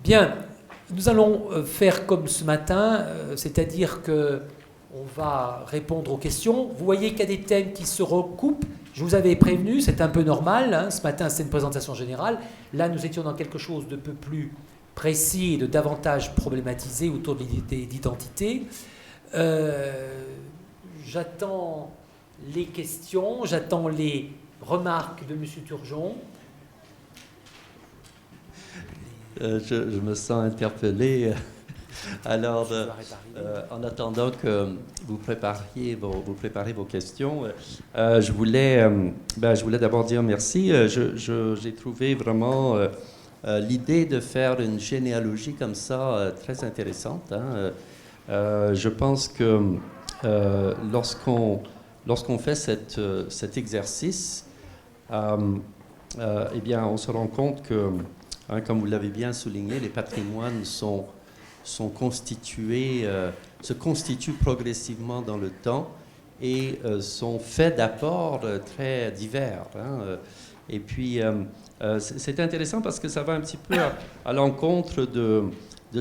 Bien, nous allons faire comme ce matin, c'est-à-dire que on va répondre aux questions. Vous voyez qu'il y a des thèmes qui se recoupent. Je vous avais prévenu, c'est un peu normal. Hein. Ce matin, c'est une présentation générale. Là, nous étions dans quelque chose de peu plus précis et de davantage problématisé autour de l'identité. J'attends les questions, j'attends les remarques de M. Turgeon. Je me sens interpellé. Alors, en attendant que vous prépariez vos questions, je voulais d'abord dire merci. J'ai trouvé vraiment l'idée de faire une généalogie comme ça très intéressante. Hein. Je pense que lorsqu'on fait cet exercice, eh bien, on se rend compte que, hein, comme vous l'avez bien souligné, les patrimoines se constituent progressivement dans le temps et sont faits d'apports très divers. Hein. Et puis, c'est intéressant parce que ça va un petit peu à l'encontre de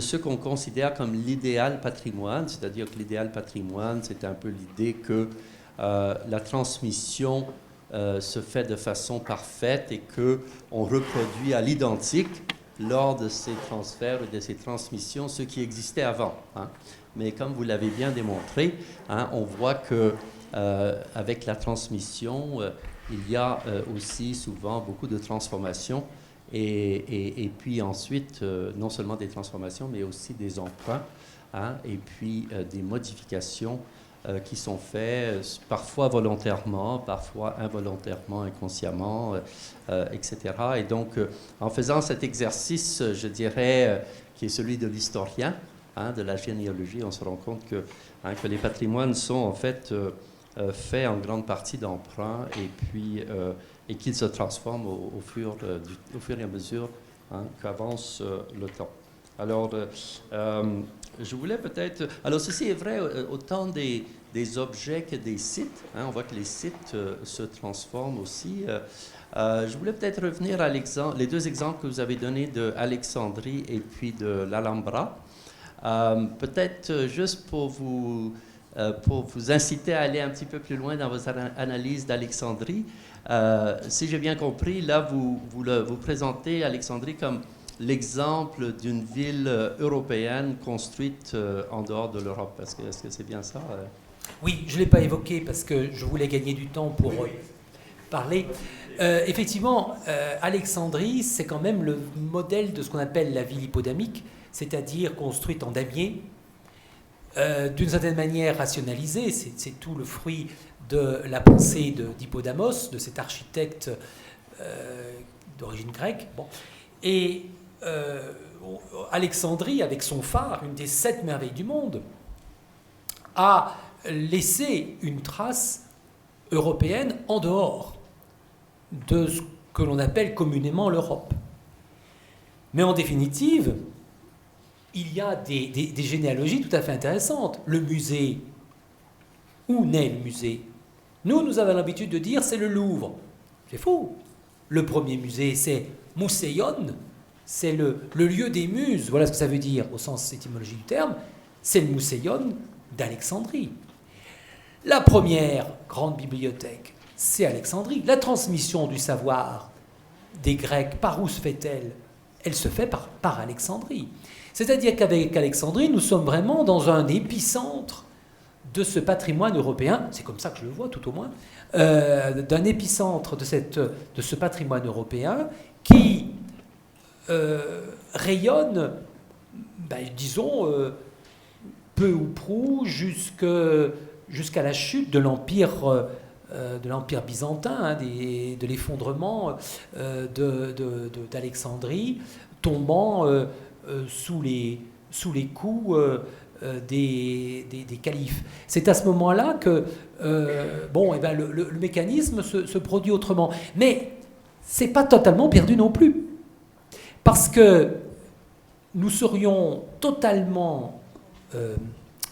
ce qu'on considère comme l'idéal patrimoine, c'est-à-dire que l'idéal patrimoine, c'est un peu l'idée que la transmission se fait de façon parfaite et qu'on reproduit à l'identique lors de ces transferts et de ces transmissions ce qui existait avant. Hein. Mais comme vous l'avez bien démontré, hein, on voit que avec la transmission, il y a aussi souvent beaucoup de transformations et puis ensuite, non seulement des transformations, mais aussi des emprunts, hein, et puis des modifications qui sont faits parfois volontairement, parfois involontairement, inconsciemment, etc. Et donc, en faisant cet exercice, je dirais, qui est celui de l'historien, hein, de la généalogie, on se rend compte que les patrimoines sont en fait faits en grande partie d'emprunts et qu'ils se transforment au fur et à mesure, hein, qu'avance le temps. Alors, je voulais peut-être... Alors, ceci est vrai autant des objets que des sites. Hein, on voit que les sites se transforment aussi. Je voulais peut-être revenir à les deux exemples que vous avez donnés de Alexandrie et puis de l'Alhambra. Peut-être juste pour vous inciter à aller un petit peu plus loin dans votre analyse d'Alexandrie. Si j'ai bien compris, là, vous présentez Alexandrie comme l'exemple d'une ville européenne construite en dehors de l'Europe. Est-ce que c'est bien ça? Oui, je ne l'ai pas évoqué parce que je voulais gagner du temps pour parler. Effectivement, Alexandrie, c'est quand même le modèle de ce qu'on appelle la ville hippodamique, c'est-à-dire construite en damier, d'une certaine manière rationalisée. C'est tout le fruit de la pensée d'Hippodamos, de cet architecte d'origine grecque. Bon. Et Alexandrie, avec son phare, une des 7 merveilles du monde, a laissé une trace européenne en dehors de ce que l'on appelle communément l'Europe. Mais en définitive, il y a des généalogies tout à fait intéressantes. Le musée, où naît le musée? Nous avons l'habitude de dire c'est le Louvre. C'est faux. Le premier musée, c'est Mousséion, c'est le lieu des muses, voilà ce que ça veut dire au sens étymologique du terme, c'est le Mousséion d'Alexandrie. La première grande bibliothèque, c'est Alexandrie. La transmission du savoir des Grecs, par où se fait-elle? Elle se fait par Alexandrie. C'est-à-dire qu'avec Alexandrie, nous sommes vraiment dans un épicentre de ce patrimoine européen, c'est comme ça que je le vois tout au moins, d'un épicentre de ce patrimoine européen qui rayonne, disons, peu ou prou jusqu'à la chute de l'Empire byzantin, hein, de l'effondrement d'Alexandrie, tombant sous les coups des califes. C'est à ce moment-là que le mécanisme se produit autrement. Mais c'est pas totalement perdu non plus. Parce que nous serions totalement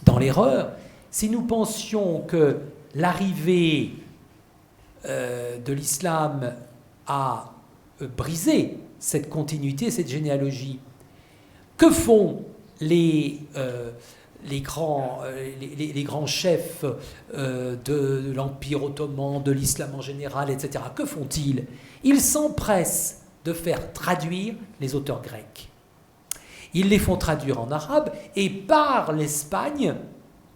dans l'erreur si nous pensions que l'arrivée de l'islam a brisé cette continuité, cette généalogie. Que font les grands chefs de l'Empire ottoman, de l'islam en général, etc. Que font-ils? Ils s'empressent de faire traduire les auteurs grecs. Ils les font traduire en arabe, et par l'Espagne,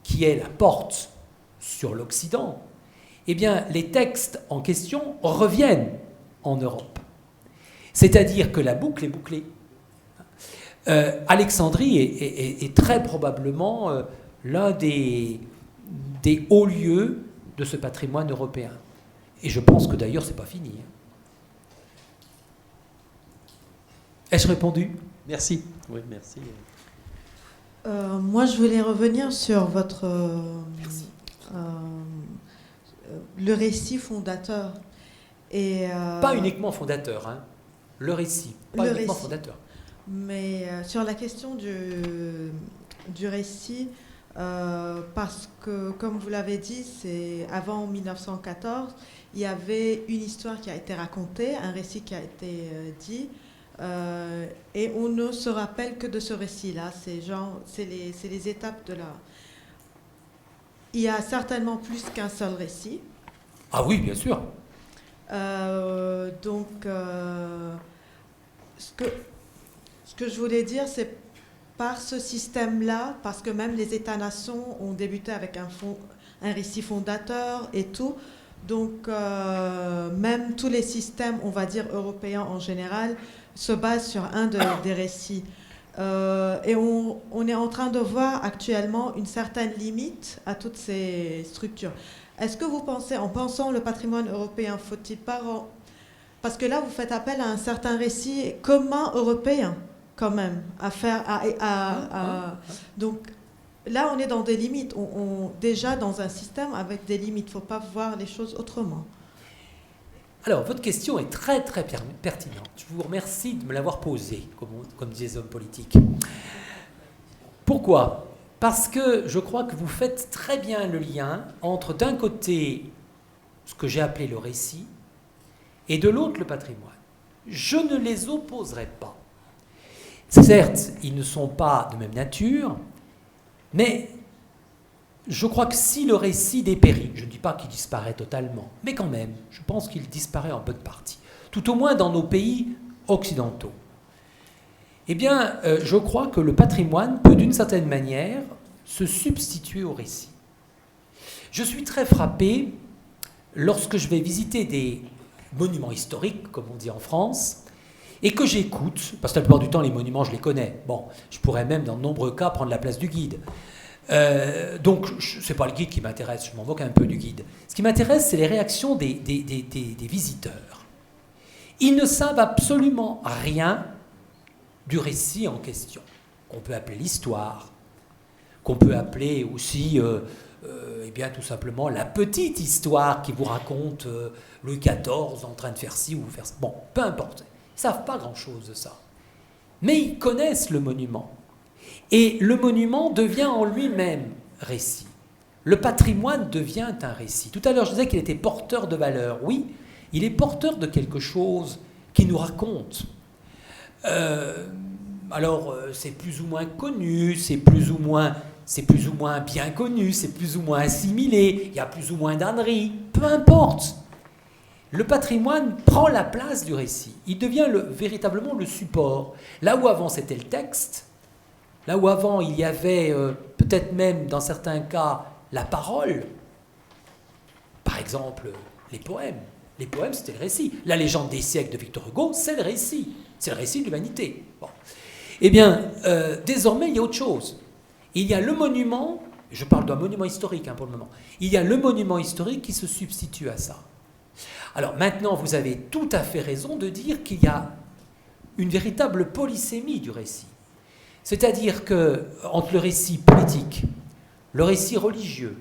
qui est la porte sur l'Occident, eh bien, les textes en question reviennent en Europe. C'est-à-dire que la boucle est bouclée. Alexandrie est très probablement l'un des hauts lieux de ce patrimoine européen. Et je pense que d'ailleurs, ce n'est pas fini. Ai-je répondu? Merci. Oui, merci. Moi, je voulais revenir sur votre le récit fondateur. Et, pas uniquement fondateur, hein. Le récit, pas le uniquement récit. fondateur. Mais sur la question du récit, parce que, comme vous l'avez dit, c'est avant 1914, il y avait une histoire qui a été racontée, un récit qui a été dit, et on ne se rappelle que de ce récit-là. C'est les étapes de la... Il y a certainement plus qu'un seul récit. Ah oui, bien sûr. Ce que je voulais dire, c'est par ce système-là, parce que même les États-nations ont débuté avec un récit fondateur et tout, donc même tous les systèmes, on va dire européens en général, se basent sur des récits. Et on est en train de voir actuellement une certaine limite à toutes ces structures. Est-ce que vous pensez, en pensant le patrimoine européen, faut-il pas... Parce que là, vous faites appel à un certain récit commun européen, quand même, à faire... Donc là, on est dans des limites. Déjà dans un système avec des limites. Il ne faut pas voir les choses autrement. Alors, votre question est très, très pertinente. Je vous remercie de me l'avoir posée, comme disaient les hommes politiques. Pourquoi ? Parce que je crois que vous faites très bien le lien entre, d'un côté, ce que j'ai appelé le récit, et de l'autre, le patrimoine. Je ne les opposerai pas. Certes, ils ne sont pas de même nature, mais je crois que si le récit dépérit, je ne dis pas qu'il disparaît totalement, mais quand même, je pense qu'il disparaît en bonne partie, tout au moins dans nos pays occidentaux. Eh bien, je crois que le patrimoine peut d'une certaine manière se substituer au récit. Je suis très frappé lorsque je vais visiter des monuments historiques, comme on dit en France, et que j'écoute, parce que la plupart du temps, les monuments, je les connais. Bon, je pourrais même, dans de nombreux cas, prendre la place du guide. Donc, ce n'est pas le guide qui m'intéresse, je m'en moque un peu du guide. Ce qui m'intéresse, c'est les réactions des visiteurs. Ils ne savent absolument rien du récit en question, qu'on peut appeler l'histoire, qu'on peut appeler aussi, eh bien, tout simplement, la petite histoire qui vous raconte Louis XIV en train de faire ci ou faire ça. Bon, peu importe. Ils ne savent pas grand-chose de ça. Mais ils connaissent le monument. Et le monument devient en lui-même récit. Le patrimoine devient un récit. Tout à l'heure, je disais qu'il était porteur de valeur. Oui, il est porteur de quelque chose qui nous raconte. Alors, c'est plus ou moins connu, c'est plus ou moins bien connu, c'est plus ou moins assimilé, il y a plus ou moins d'âneries, peu importe. Le patrimoine prend la place du récit. Il devient véritablement le support. Là où avant c'était le texte, là où avant il y avait peut-être même dans certains cas la parole, par exemple les poèmes. Les poèmes c'était le récit. La légende des siècles de Victor Hugo, c'est le récit. C'est le récit de l'humanité. Bon. Eh bien, désormais il y a autre chose. Il y a le monument, je parle d'un monument historique pour le moment, il y a le monument historique qui se substitue à ça. Alors maintenant, vous avez tout à fait raison de dire qu'il y a une véritable polysémie du récit. C'est-à-dire que entre le récit politique, le récit religieux,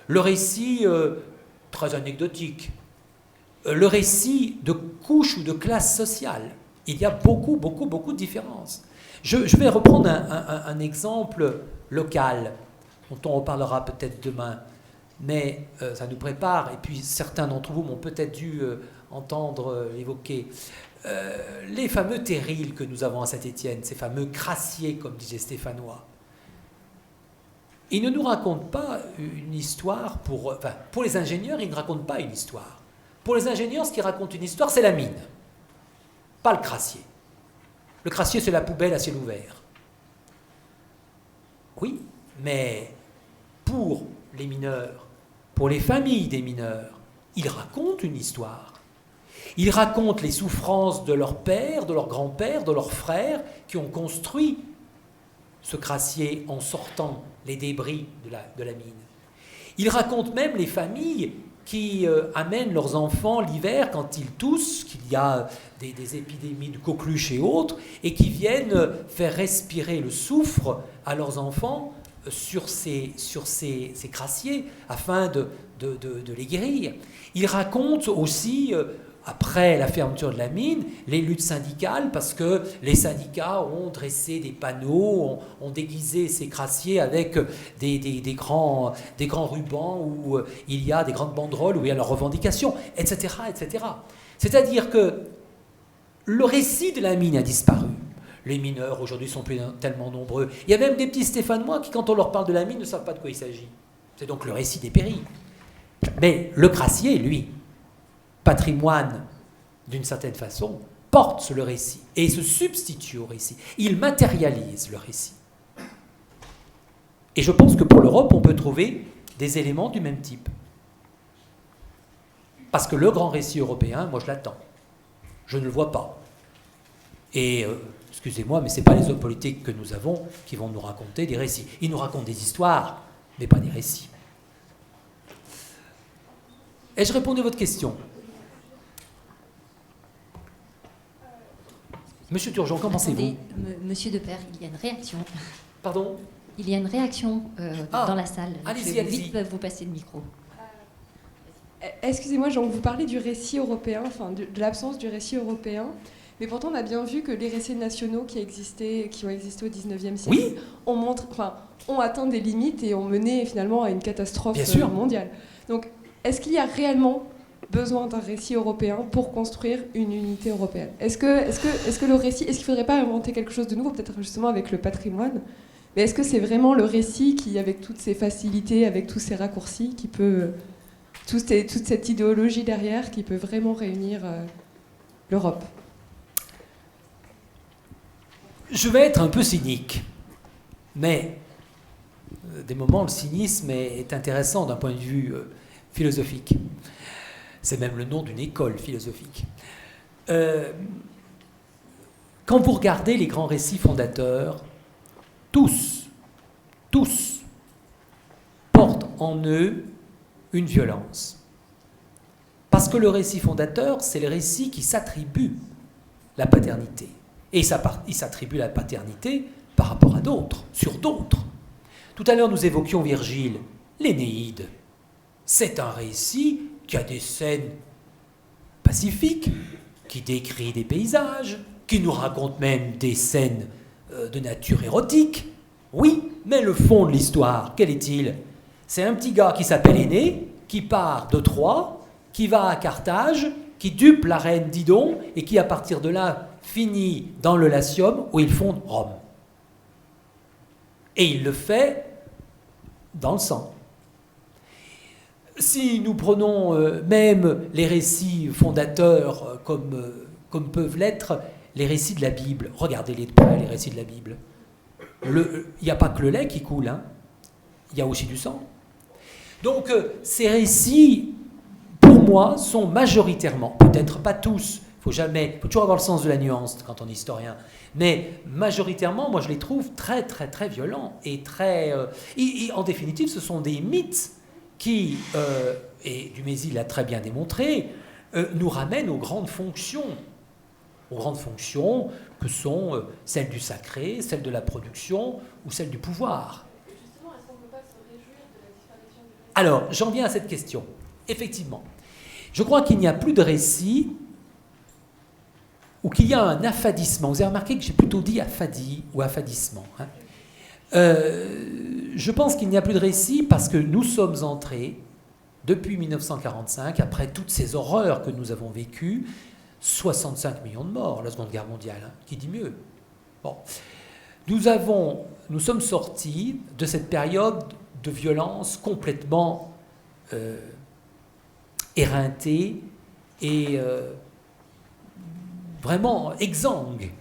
le récit très anecdotique, le récit de couche ou de classe sociale, il y a beaucoup de différences. Je vais reprendre un exemple local, dont on reparlera peut-être demain. Mais ça nous prépare, et puis certains d'entre vous m'ont peut-être dû entendre évoquer. les fameux terrils que nous avons à Saint-Étienne, ces fameux crassiers, comme disait Stéphanois, ils ne nous racontent pas une histoire pour les ingénieurs, ils ne racontent pas une histoire. Pour les ingénieurs, ce qui raconte une histoire, c'est la mine, pas le crassier. Le crassier, c'est la poubelle à ciel ouvert. Oui, mais pour les mineurs, pour les familles des mineurs, ils racontent une histoire. Ils racontent les souffrances de leur père, de leur grand-père, de leurs frères qui ont construit ce crassier en sortant les débris de la mine. Ils racontent même les familles qui amènent leurs enfants l'hiver quand ils toussent, qu'il y a des épidémies de coqueluche et autres, et qui viennent faire respirer le soufre à leurs enfants sur ces crassiers afin de les guérir. Ils racontent aussi, après la fermeture de la mine, les luttes syndicales, parce que les syndicats ont dressé des panneaux, ont déguisé ces crassiers avec des grands rubans où il y a des grandes banderoles, où il y a leurs revendications, etc., etc. C'est-à-dire que le récit de la mine a disparu. Les mineurs aujourd'hui sont plus tellement nombreux. Il y a même des petits Stéphanois qui, quand on leur parle de la mine, ne savent pas de quoi il s'agit. C'est donc le récit des péris. Mais le crassier, lui, patrimoine d'une certaine façon, porte le récit et se substitue au récit. Il matérialise le récit. Et je pense que pour l'Europe, on peut trouver des éléments du même type. Parce que le grand récit européen, moi je l'attends. Je ne le vois pas. Et, excusez-moi, mais ce n'est pas les hommes politiques que nous avons qui vont nous raconter des récits. Ils nous racontent des histoires, mais pas des récits. Ai-je répondu à votre question ? Monsieur Turgeon, qu'en pensez-vous ? Monsieur Deperre, il y a une réaction. Pardon ? Il y a une réaction dans la salle. Allez-y, Je vais allez-y. vite vous passer le micro. Excusez-moi, donc vous parlez du récit européen, enfin de l'absence du récit européen, mais pourtant on a bien vu que les récits nationaux qui ont existé au XIXe siècle Oui. ont atteint des limites et ont mené finalement à une catastrophe Bien sûr. mondiale. Donc est-ce qu'il y a réellement besoin d'un récit européen pour construire une unité européenne ? Est-ce que le récit, est-ce qu'il ne faudrait pas inventer quelque chose de nouveau, peut-être justement avec le patrimoine ? Mais est-ce que c'est vraiment le récit qui, avec toutes ces facilités, avec tous ces raccourcis, qui peut... toute cette idéologie derrière qui peut vraiment réunir l'Europe? Je vais être un peu cynique, mais des moments, le cynisme est intéressant d'un point de vue philosophique. C'est même le nom d'une école philosophique. Quand vous regardez les grands récits fondateurs, tous portent en eux une violence. Parce que le récit fondateur, c'est le récit qui s'attribue la paternité. Et il s'attribue la paternité par rapport à d'autres, sur d'autres. Tout à l'heure, nous évoquions Virgile, l'Énéide. C'est un récit qui a des scènes pacifiques, qui décrit des paysages, qui nous raconte même des scènes de nature érotique. Oui, mais le fond de l'histoire, quel est-il ? C'est un petit gars qui s'appelle Énée, qui part de Troie, qui va à Carthage, qui dupe la reine Didon, et qui, à partir de là, finit dans le Latium, où il fonde Rome. Et il le fait dans le sang. Si nous prenons même les récits fondateurs comme peuvent l'être les récits de la Bible, regardez-les de près, les récits de la Bible. Il n'y a pas que le lait qui coule, hein. Il y a aussi du sang. Donc ces récits, pour moi, sont majoritairement, peut-être pas tous, il faut toujours avoir le sens de la nuance quand on est historien, mais majoritairement, moi je les trouve très très très violents et très... en définitive, ce sont des mythes qui, et Dumézil l'a très bien démontré, nous ramènent aux grandes fonctions que sont celles du sacré, celles de la production ou celles du pouvoir. Et justement, est-ce qu'on ne peut pas se réjouir de la disparition du récit ? Alors, j'en viens à cette question. Effectivement, je crois qu'il n'y a plus de récit ou qu'il y a un affadissement. Vous avez remarqué que j'ai plutôt dit affadi ou affadissement. Hein. Je pense qu'il n'y a plus de récit parce que nous sommes entrés, depuis 1945, après toutes ces horreurs que nous avons vécues, 65 millions de morts, la Seconde Guerre mondiale, hein, qui dit mieux. Bon. Nous sommes sortis de cette période de violence complètement éreintée et vraiment exsangue,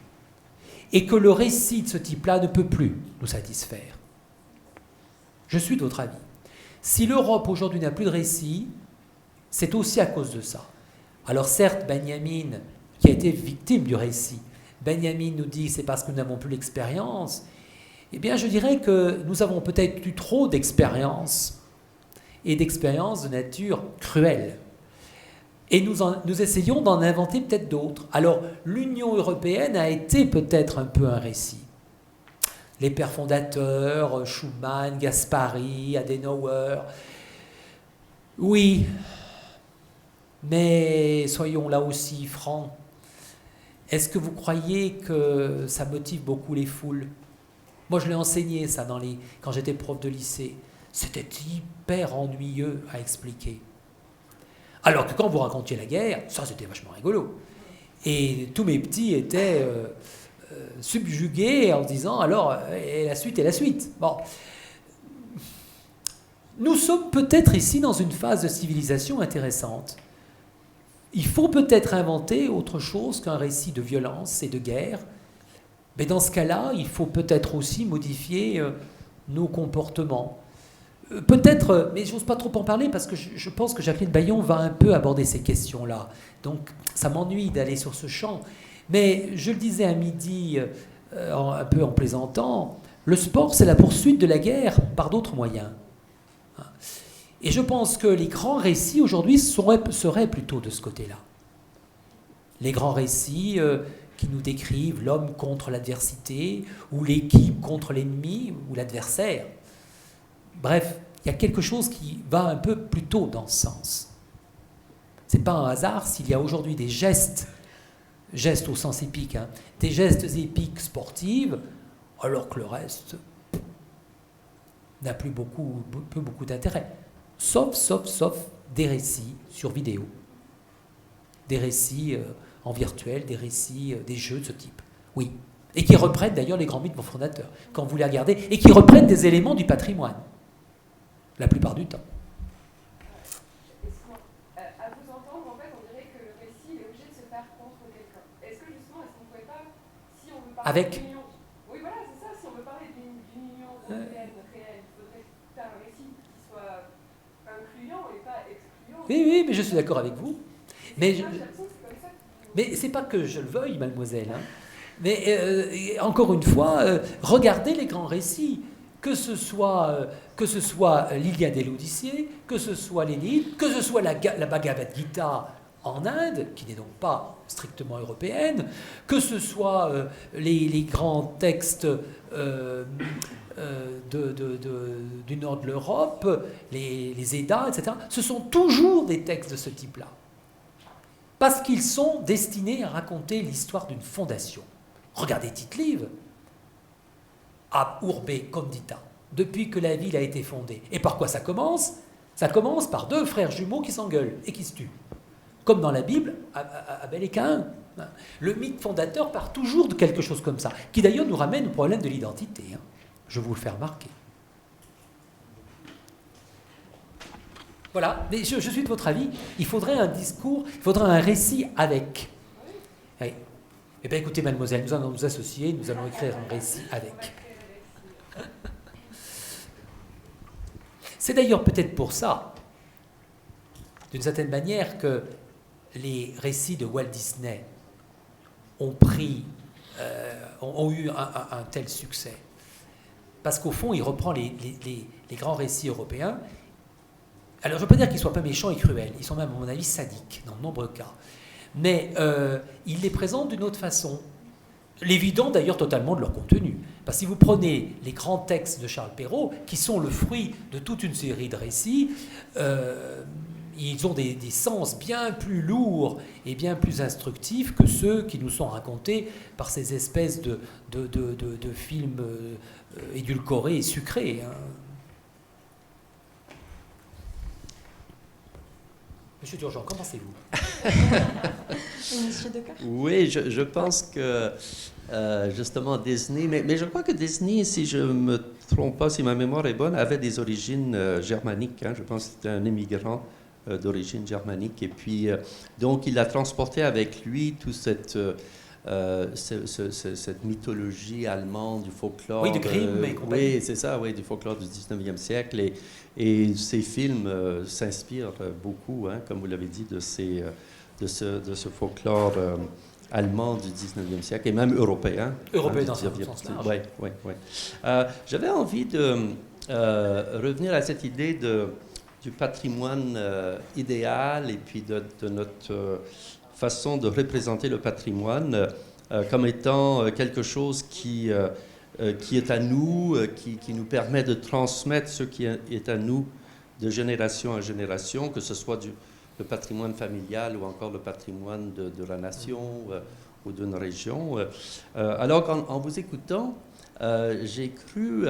et que le récit de ce type-là ne peut plus nous satisfaire. Je suis de votre avis. Si l'Europe aujourd'hui n'a plus de récit, c'est aussi à cause de ça. Alors certes, Benjamin, qui a été victime du récit, Benjamin nous dit c'est parce que nous n'avons plus l'expérience. Eh bien, je dirais que nous avons peut-être eu trop d'expérience, et d'expériences de nature cruelle. Et nous essayons d'en inventer peut-être d'autres. Alors, l'Union européenne a été peut-être un peu un récit. Les pères fondateurs, Schuman, Gaspari, Adenauer, oui, mais soyons là aussi francs. Est-ce que vous croyez que ça motive beaucoup les foules? Moi, je l'ai enseigné, ça, quand j'étais prof de lycée. C'était hyper ennuyeux à expliquer. Alors que quand vous racontiez la guerre, ça, c'était vachement rigolo. Et tous mes petits étaient subjugués en disant, alors, et la suite, et la suite. Bon. Nous sommes peut-être ici dans une phase de civilisation intéressante. Il faut peut-être inventer autre chose qu'un récit de violence et de guerre. Mais dans ce cas-là, il faut peut-être aussi modifier nos comportements. Peut-être, mais je n'ose pas trop en parler parce que je pense que Jacqueline Baillon va un peu aborder ces questions-là. Donc ça m'ennuie d'aller sur ce champ. Mais je le disais à midi, un peu en plaisantant, le sport, c'est la poursuite de la guerre par d'autres moyens. Et je pense que les grands récits aujourd'hui seraient plutôt de ce côté-là. Les grands récits qui nous décrivent l'homme contre l'adversité, ou l'équipe contre l'ennemi, ou l'adversaire. Bref, il y a quelque chose qui va un peu plus tôt dans ce sens. Ce n'est pas un hasard s'il y a aujourd'hui des gestes au sens épique, hein, des gestes épiques sportifs, alors que le reste n'a plus beaucoup d'intérêt. Sauf des récits sur vidéo, des récits en virtuel, des récits, des jeux de ce type. Oui. Et qui reprennent d'ailleurs les grands mythes fondateurs, quand vous les regardez, et qui reprennent des éléments du patrimoine, la plupart du temps. À vous entendre, en fait, on dirait que le récit est obligé de se faire contre quelqu'un. Est-ce que justement, est-ce qu'on ne pourrait pas, si on veut parler d'union... Oui, voilà, c'est ça, si on veut parler d'une union européenne réelle, il faudrait faire un récit qui soit incluant et pas excluant. Oui, mais je suis d'accord avec vous. Mais c'est pas que je le veuille, mademoiselle. Hein. Mais encore une fois, regardez les grands récits. Que ce soit l'Iliade et l'Odyssée, que ce soit l'Énide, que ce soit la Bhagavad Gita en Inde, qui n'est donc pas strictement européenne, que ce soit les grands textes du nord de l'Europe, les Eddas, etc. Ce sont toujours des textes de ce type-là. Parce qu'ils sont destinés à raconter l'histoire d'une fondation. Regardez Tite-Live. Ab urbe condita, depuis que la ville a été fondée. Et par quoi ça commence? Ça commence par deux frères jumeaux qui s'engueulent et qui se tuent. Comme dans la Bible, Abel et Caïn. Le mythe fondateur part toujours de quelque chose comme ça, qui d'ailleurs nous ramène au problème de l'identité. Hein. Je vous le fais remarquer. Voilà, mais je suis de votre avis, il faudrait un discours, il faudrait un récit avec. Oui. Eh bien écoutez, mademoiselle, nous allons nous associer, nous allons écrire un récit avec. C'est d'ailleurs peut-être pour ça, d'une certaine manière, que les récits de Walt Disney ont eu un tel succès. Parce qu'au fond, il reprend les grands récits européens. Alors, je ne veux pas dire qu'ils ne soient pas méchants et cruels. Ils sont même, à mon avis, sadiques, dans de nombreux cas. Mais il les présente d'une autre façon. L'évident d'ailleurs totalement de leur contenu. Parce que si vous prenez les grands textes de Charles Perrault, qui sont le fruit de toute une série de récits, ils ont des sens bien plus lourds et bien plus instructifs que ceux qui nous sont racontés par ces espèces de films édulcorés et sucrés. Hein. Monsieur Durgeon, qu'en pensez-vous? Monsieur Decker? Oui, je pense que justement Disney, mais je crois que Disney, si je ne me trompe pas, si ma mémoire est bonne, avait des origines germaniques. Hein. Je pense que c'était un immigrant d'origine germanique. Et puis, donc, il a transporté avec lui toute cette mythologie allemande, du folklore. Oui, de Grimm et compagnie. Oui, c'est ça, oui, du folklore du 19e siècle. Et ces films s'inspirent beaucoup, hein, comme vous l'avez dit, de ce folklore allemand du 19e siècle et même européen. Européen hein, dans un sens large. Oui, oui, oui. J'avais envie de revenir à cette idée du patrimoine idéal et puis de notre façon de représenter le patrimoine comme étant quelque chose qui est à nous, qui nous permet de transmettre ce qui est à nous de génération en génération, que ce soit le patrimoine familial ou encore le patrimoine de la nation ou d'une région. Alors qu'en vous écoutant, j'ai cru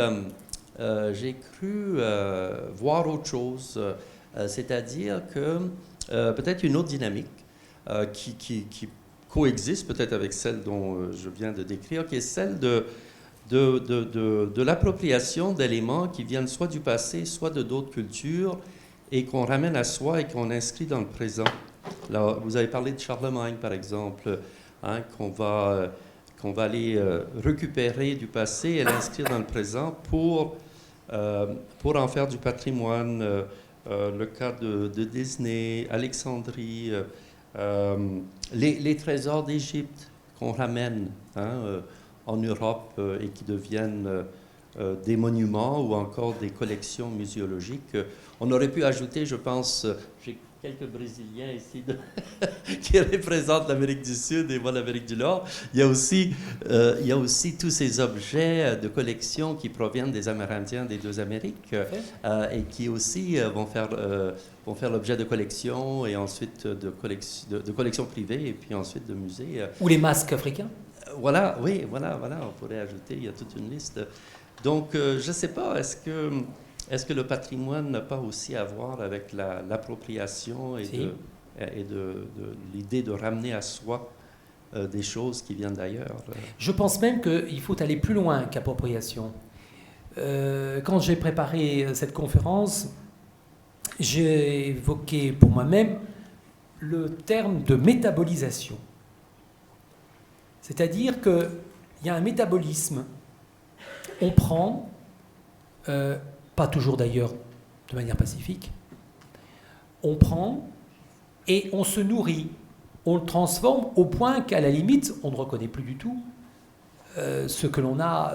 voir autre chose, c'est-à-dire que peut-être une autre dynamique qui coexiste peut-être avec celle dont je viens de décrire, qui est celle de l'appropriation d'éléments qui viennent soit du passé, soit de d'autres cultures, et qu'on ramène à soi et qu'on inscrit dans le présent. Alors, vous avez parlé de Charlemagne, par exemple, hein, qu'on va aller récupérer du passé et l'inscrire dans le présent pour en faire du patrimoine. Le cas de Disney, Alexandrie, les trésors d'Égypte qu'on ramène hein, en Europe et qui deviennent des monuments ou encore des collections muséologiques. On aurait pu ajouter, je pense, j'ai quelques Brésiliens ici qui représentent l'Amérique du Sud et moi l'Amérique du Nord. Il y a aussi tous ces objets de collection qui proviennent des Amérindiens des deux Amériques et qui aussi vont faire l'objet de collections et ensuite de collections privées et puis ensuite de musées. Ou les masques africains. Voilà, oui, voilà, on pourrait ajouter, il y a toute une liste. Donc, je ne sais pas, est-ce que le patrimoine n'a pas aussi à voir avec l'appropriation et de l'idée de ramener à soi des choses qui viennent d'ailleurs? Je pense même qu'il faut aller plus loin qu'appropriation. Quand j'ai préparé cette conférence, j'ai évoqué pour moi-même le terme de métabolisation. C'est-à-dire qu'il y a un métabolisme. On prend, pas toujours d'ailleurs de manière pacifique, on prend et on se nourrit, on le transforme au point qu'à la limite, on ne reconnaît plus du tout ce que l'on a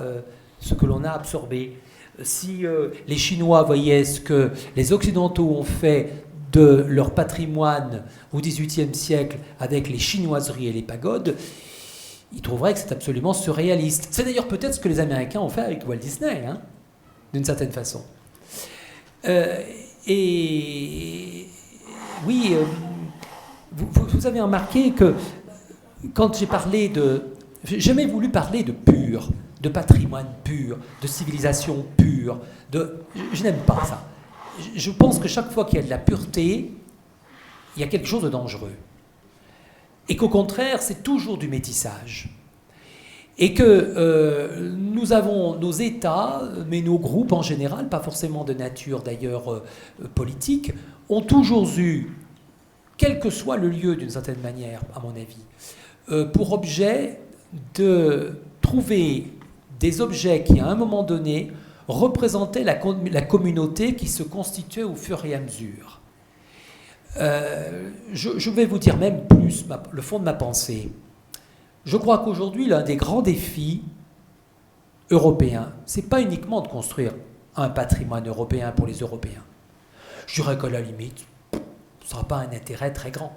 absorbé. Si les Chinois voyaient ce que les Occidentaux ont fait de leur patrimoine au XVIIIe siècle avec les chinoiseries et les pagodes, ils trouveraient que c'est absolument surréaliste. C'est d'ailleurs peut-être ce que les Américains ont fait avec Walt Disney, hein, d'une certaine façon. Et oui, vous avez remarqué que quand j'ai parlé j'ai jamais voulu parler de pur, de patrimoine pur, de civilisation pure. Je n'aime pas ça. Je pense que chaque fois qu'il y a de la pureté, il y a quelque chose de dangereux. Et qu'au contraire, c'est toujours du métissage. Et que nous avons nos États, mais nos groupes en général, pas forcément de nature d'ailleurs politique, ont toujours eu, quel que soit le lieu d'une certaine manière, à mon avis, pour objet de trouver des objets qui, à un moment donné, représentaient la communauté qui se constituait au fur et à mesure. Je vais vous dire même plus le fond de ma pensée. Je crois qu'aujourd'hui, l'un des grands défis européens, ce n'est pas uniquement de construire un patrimoine européen pour les Européens. Je dirais qu'à la limite, ce ne sera pas un intérêt très grand.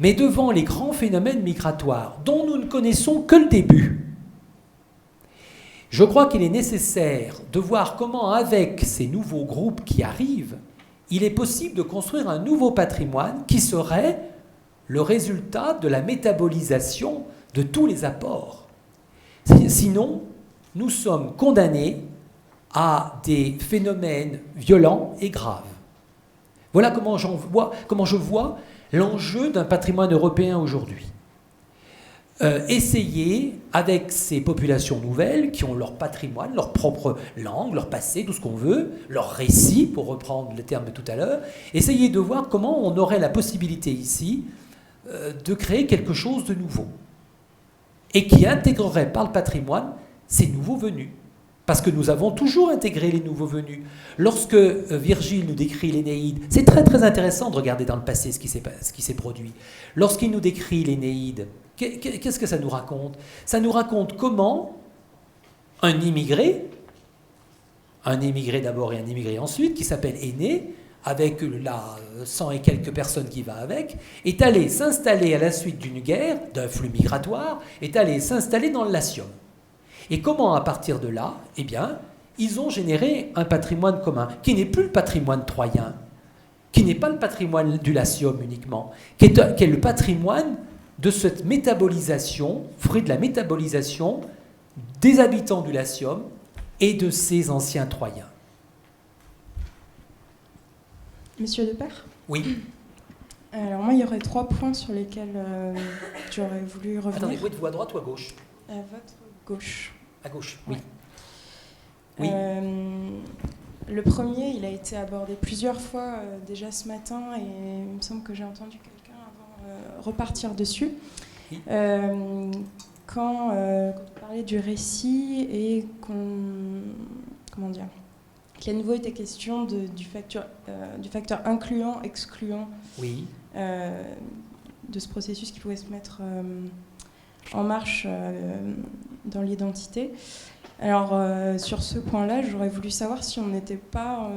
Mais devant les grands phénomènes migratoires, dont nous ne connaissons que le début, je crois qu'il est nécessaire de voir comment, avec ces nouveaux groupes qui arrivent, il est possible de construire un nouveau patrimoine qui serait le résultat de la métabolisation de tous les apports. Sinon, nous sommes condamnés à des phénomènes violents et graves. Voilà comment je vois l'enjeu d'un patrimoine européen aujourd'hui. Essayer, avec ces populations nouvelles qui ont leur patrimoine, leur propre langue, leur passé, tout ce qu'on veut, leur récit, pour reprendre le terme de tout à l'heure, essayer de voir comment on aurait la possibilité ici de créer quelque chose de nouveau et qui intégrerait par le patrimoine ces nouveaux venus. Parce que nous avons toujours intégré les nouveaux venus. Lorsque Virgile nous décrit l'Énéide, c'est très très intéressant de regarder dans le passé ce qui s'est produit. Lorsqu'il nous décrit l'Énéide, qu'est-ce que ça nous raconte? Ça nous raconte comment un immigré d'abord et un immigré ensuite, qui s'appelle Énée, avec la 100 et quelques personnes qui va avec, est allé s'installer à la suite d'une guerre, d'un flux migratoire, est allé s'installer dans le Latium. Et comment, à partir de là, eh bien, ils ont généré un patrimoine commun, qui n'est plus le patrimoine troyen, qui n'est pas le patrimoine du Latium uniquement, qui est le patrimoine de cette métabolisation, fruit de la métabolisation des habitants du Latium et de ces anciens Troyens. Monsieur Depère ? Oui. Alors moi, il y aurait 3 points sur lesquels j'aurais voulu revenir. Attendez, vous êtes-vous à droite ou à gauche? À votre gauche. À gauche, oui. Ouais. Le premier, il a été abordé plusieurs fois déjà ce matin et il me semble que j'ai entendu quelqu'un avant repartir dessus. Oui. Quand on parlait du récit et comment dire, qu'il y a à nouveau été question du facteur incluant, excluant Oui. de ce processus qui pouvait se mettre en marche dans l'identité. Alors, sur ce point-là, j'aurais voulu savoir si on n'était pas,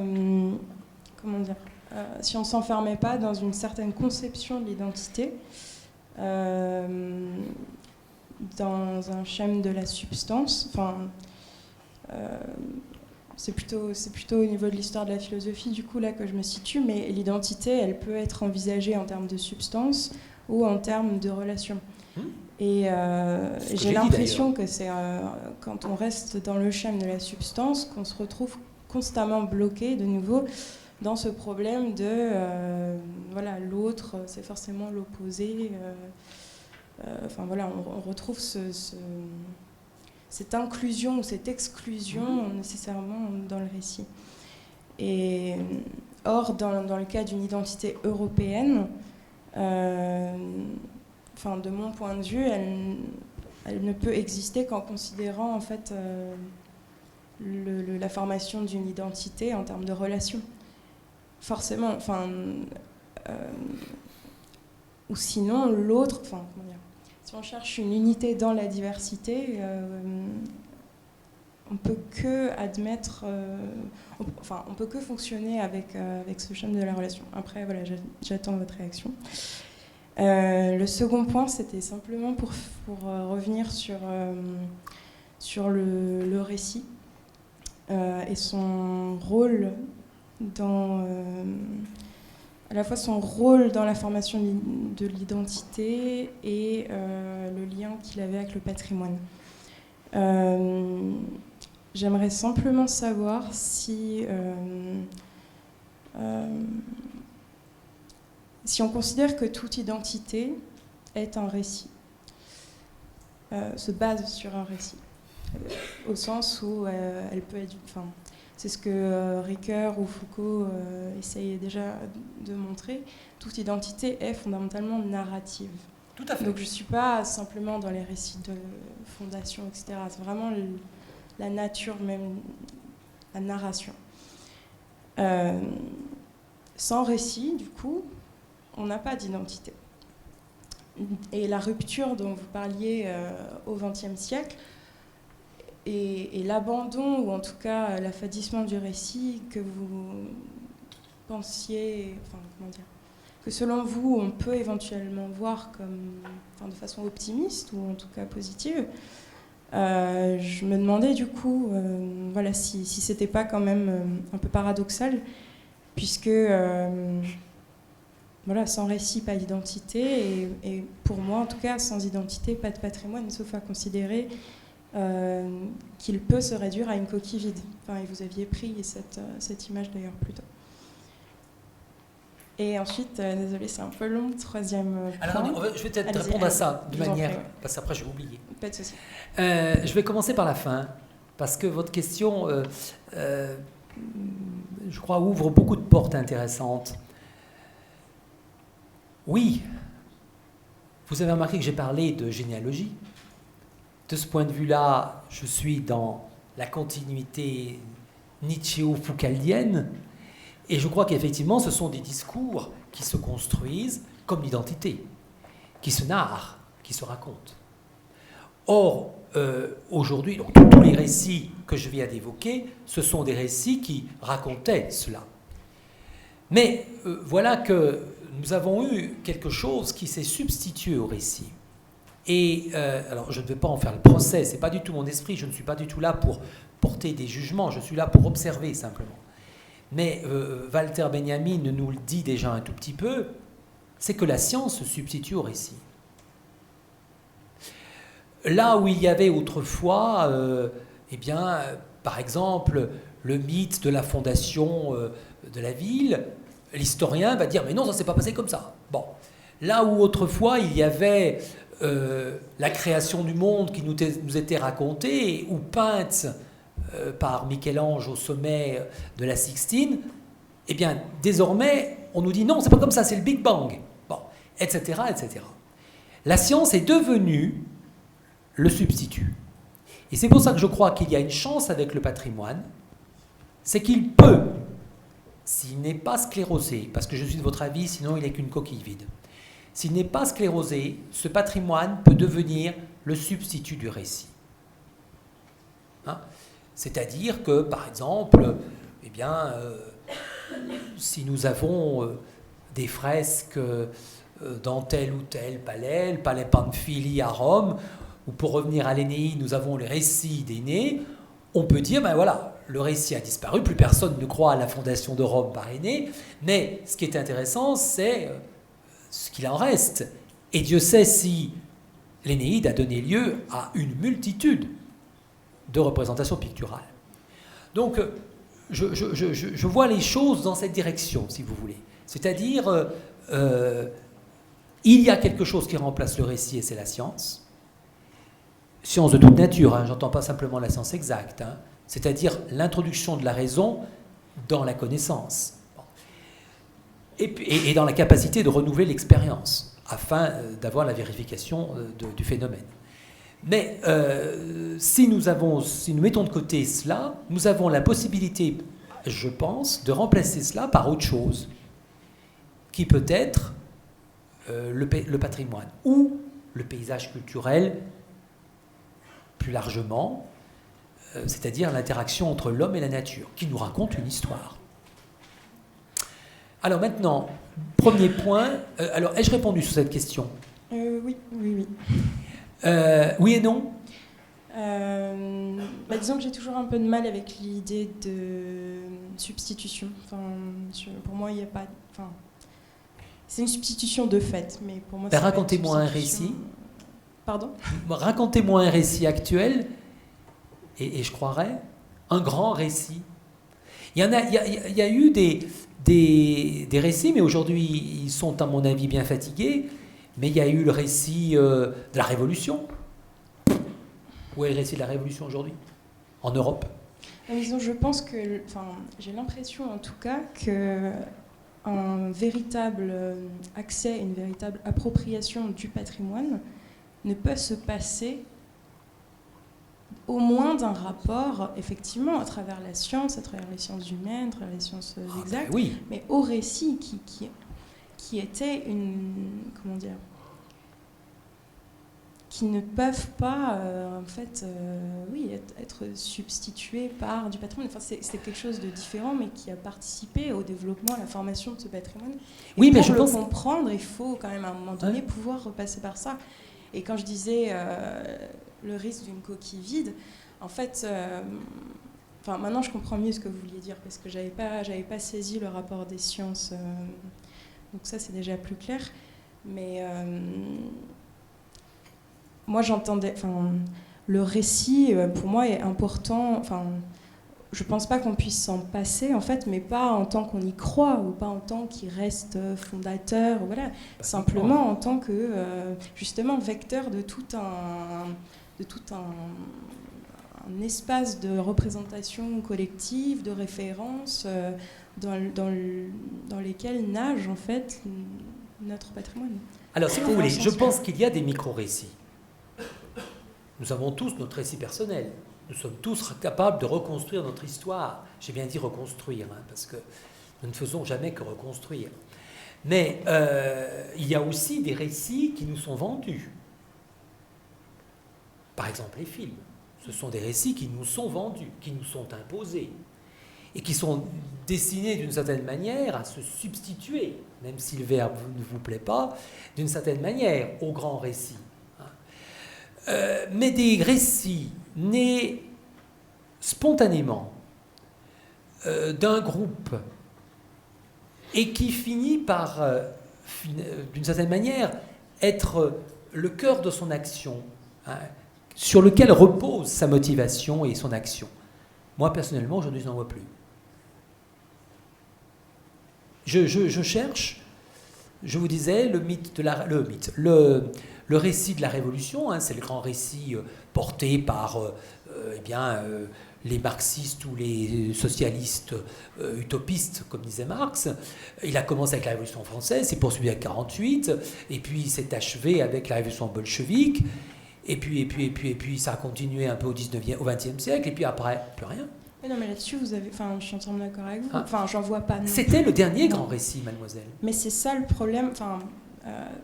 si on ne s'enfermait pas dans une certaine conception de l'identité, dans un schème de la substance. Enfin, c'est plutôt au niveau de l'histoire de la philosophie, du coup, là, que je me situe, mais l'identité, elle peut être envisagée en termes de substance ou en termes de relation. Et j'ai l'impression que c'est quand on reste dans le schème de la substance qu'on se retrouve constamment bloqué de nouveau dans ce problème de voilà, l'autre, c'est forcément l'opposé. Enfin voilà, on retrouve cette inclusion ou cette exclusion nécessairement dans le récit. Et or, dans le cas d'une identité européenne, enfin, de mon point de vue, elle ne peut exister qu'en considérant en fait la formation d'une identité en termes de relation. Forcément, enfin, ou sinon l'autre. Enfin, comment dire, si on cherche une unité dans la diversité, on peut que admettre, on peut que fonctionner avec ce schème de la relation. Après, voilà, j'attends votre réaction. Le second point, c'était simplement pour revenir sur le récit et son rôle à la fois son rôle dans la formation de l'identité et le lien qu'il avait avec le patrimoine. J'aimerais simplement savoir si on considère que toute identité est un récit, se base sur un récit, au sens où elle peut être... Enfin, c'est ce que Ricoeur ou Foucault essayait déjà de montrer. Toute identité est fondamentalement narrative. Tout à fait. Donc je ne suis pas simplement dans les récits de fondation, etc. C'est vraiment la nature même, la narration. Sans récit, du coup, on n'a pas d'identité. Et la rupture dont vous parliez au XXe siècle et l'abandon, ou en tout cas l'affadissement du récit que vous pensiez, enfin, comment dire, que selon vous, on peut éventuellement voir comme, enfin, de façon optimiste ou en tout cas positive, je me demandais du coup voilà, si c'était pas quand même un peu paradoxal, puisque... Voilà, sans récit, pas d'identité, et pour moi, en tout cas, sans identité, pas de patrimoine, sauf à considérer qu'il peut se réduire à une coquille vide. Enfin, et vous aviez pris cette image d'ailleurs plus tôt. Et ensuite, désolé, c'est un peu long, troisième Alors, point. je vais peut-être Allez-y, répondre à allez-y. ça de Je vous en manière... prie, ouais. Parce qu'après, je vais oublier. Pas de souci. Je vais commencer par la fin, parce que votre question, je crois, ouvre beaucoup de portes intéressantes. Oui, vous avez remarqué que j'ai parlé de généalogie. De ce point de vue-là, je suis dans la continuité nietzschéo-foucaldienne, et je crois qu'effectivement, ce sont des discours qui se construisent comme l'identité, qui se narrent, qui se racontent. Or, aujourd'hui, donc, tous les récits que je viens d'évoquer, ce sont des récits qui racontaient cela. Mais voilà que nous avons eu quelque chose qui s'est substitué au récit. Et alors, je ne vais pas en faire le procès, ce n'est pas du tout mon esprit, je ne suis pas du tout là pour porter des jugements, je suis là pour observer simplement. Mais Walter Benjamin nous le dit déjà un tout petit peu, c'est que la science se substitue au récit. Là où il y avait autrefois, par exemple, le mythe de la fondation de la ville, l'historien va dire « mais non, ça ne s'est pas passé comme ça ». Bon. Là où autrefois il y avait la création du monde qui nous était racontée ou peinte par Michel-Ange au sommet de la Sixtine, eh bien, désormais, on nous dit « non, c'est pas comme ça, c'est le Big Bang ». Bon, etc., etc. La science est devenue le substitut. Et c'est pour ça que je crois qu'il y a une chance avec le patrimoine, c'est qu'il peut, s'il n'est pas sclérosé, parce que je suis de votre avis, sinon il n'est qu'une coquille vide, s'il n'est pas sclérosé, ce patrimoine peut devenir le substitut du récit. Hein? C'est-à-dire que, par exemple, si nous avons des fresques dans tel ou tel palais, le palais Pamphili à Rome, ou pour revenir à l'Énéide, nous avons les récits d'Énée, on peut dire, ben voilà, le récit a disparu, plus personne ne croit à la fondation de Rome par Énée, mais ce qui est intéressant, c'est ce qu'il en reste. Et Dieu sait si l'Énéide a donné lieu à une multitude de représentations picturales. Donc, je vois les choses dans cette direction, si vous voulez. C'est-à-dire, il y a quelque chose qui remplace le récit, et c'est la science. Science de toute nature, hein, j'entends pas simplement la science exacte, hein, c'est-à-dire l'introduction de la raison dans la connaissance. Et dans la capacité de renouveler l'expérience, afin d'avoir la vérification du phénomène. Mais si nous mettons de côté cela, nous avons la possibilité, je pense, de remplacer cela par autre chose, qui peut être le patrimoine, ou le paysage culturel, plus largement, c'est-à-dire l'interaction entre l'homme et la nature, qui nous raconte une histoire. Alors maintenant, premier point, alors ai-je répondu sur cette question ? Oui. Oui et non ? Disons que j'ai toujours un peu de mal avec l'idée de substitution. Enfin, pour moi, il n'y a pas... Enfin, c'est une substitution de fait, mais pour moi... Racontez-moi un récit. Pardon ? Racontez-moi un récit actuel, et je croirais, un grand récit. Il y a eu des récits, mais aujourd'hui, ils sont, à mon avis, bien fatigués. Mais il y a eu le récit de la Révolution. Où est le récit de la Révolution aujourd'hui ? En Europe ? Disons, je pense que... Enfin, j'ai l'impression, en tout cas, qu'un véritable accès, une véritable appropriation du patrimoine ne peut se passer au moins d'un rapport, effectivement, à travers la science, à travers les sciences humaines, à travers les sciences exactes, oui. mais au récit qui était une... Comment dire ? Qui ne peuvent pas, être substitués par du patrimoine. Enfin, c'est quelque chose de différent, mais qui a participé au développement, à la formation de ce patrimoine. Et oui, mais pour je pense... comprendre, il faut quand même, à un moment donné, pouvoir repasser par ça. Et quand je disais le risque d'une coquille vide, en fait... maintenant, je comprends mieux ce que vous vouliez dire, parce que j'avais pas saisi le rapport des sciences. Donc ça, c'est déjà plus clair. Mais... moi, j'entendais... le récit, pour moi, est important. je pense pas qu'on puisse s'en passer, en fait, mais pas en tant qu'on y croit ou pas en tant qu'il reste fondateur, voilà. Simplement en tant que, justement, vecteur de tout un espace de représentation collective, de référence, dans lesquels nage, en fait, notre patrimoine. Alors, si vous C'était voulez, dans ce je sens-là. pense qu'il y a des micro-récits. Nous avons tous notre récit personnel. Nous sommes tous capables de reconstruire notre histoire. J'ai bien dit reconstruire, parce que nous ne faisons jamais que reconstruire. Mais il y a aussi des récits qui nous sont vendus. Par exemple, les films. Ce sont des récits qui nous sont vendus, qui nous sont imposés, et qui sont destinés d'une certaine manière à se substituer, même si le verbe ne vous plaît pas, d'une certaine manière au grand récit. Mais des récits nés spontanément d'un groupe et qui finit par, d'une certaine manière, être le cœur de son action, sur lequel repose sa motivation et son action. Moi, personnellement, aujourd'hui, je n'en vois plus. Je cherche, je vous disais, le récit de la Révolution, c'est le grand récit porté par les marxistes ou les socialistes utopistes, comme disait Marx. Il a commencé avec la Révolution française, s'est poursuivi avec 1948, et puis il s'est achevé avec la Révolution bolchevique, et puis ça a continué un peu au XXe siècle, et puis après, plus rien. Mais non, mais là-dessus, je suis entièrement d'accord avec vous. Enfin, j'en vois pas. C'était le dernier grand récit, mademoiselle. Mais c'est ça le problème.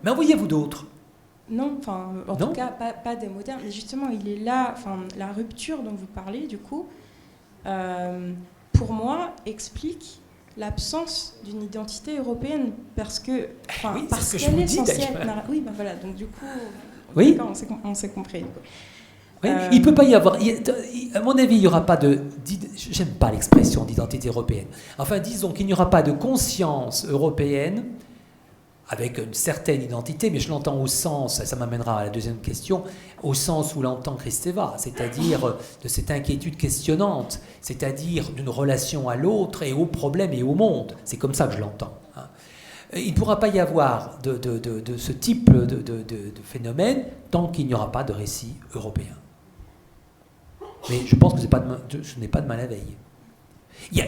Mais en voyez-vous d'autres? Non, en tout cas, pas des modernes. Mais justement, il est là, la rupture dont vous parlez, du coup, pour moi, explique l'absence d'une identité européenne. Parce que, oui, parce c'est ce que qu'elle je est vous dis, censée d'ailleurs. être... Oui, voilà, donc du coup, Oui. on s'est compris. Du coup. Oui, il ne peut pas y avoir... à mon avis, il n'y aura pas de... J'aime pas l'expression d'identité européenne. Enfin, disons qu'il n'y aura pas de conscience européenne avec une certaine identité, mais je l'entends au sens, ça m'amènera à la deuxième question, au sens où l'entend Kristeva, c'est-à-dire de cette inquiétude questionnante, c'est-à-dire d'une relation à l'autre et au problème et au monde. C'est comme ça que je l'entends. Il ne pourra pas y avoir de ce type de phénomène tant qu'il n'y aura pas de récit européen. Mais je pense que ce n'est pas de mal à veille.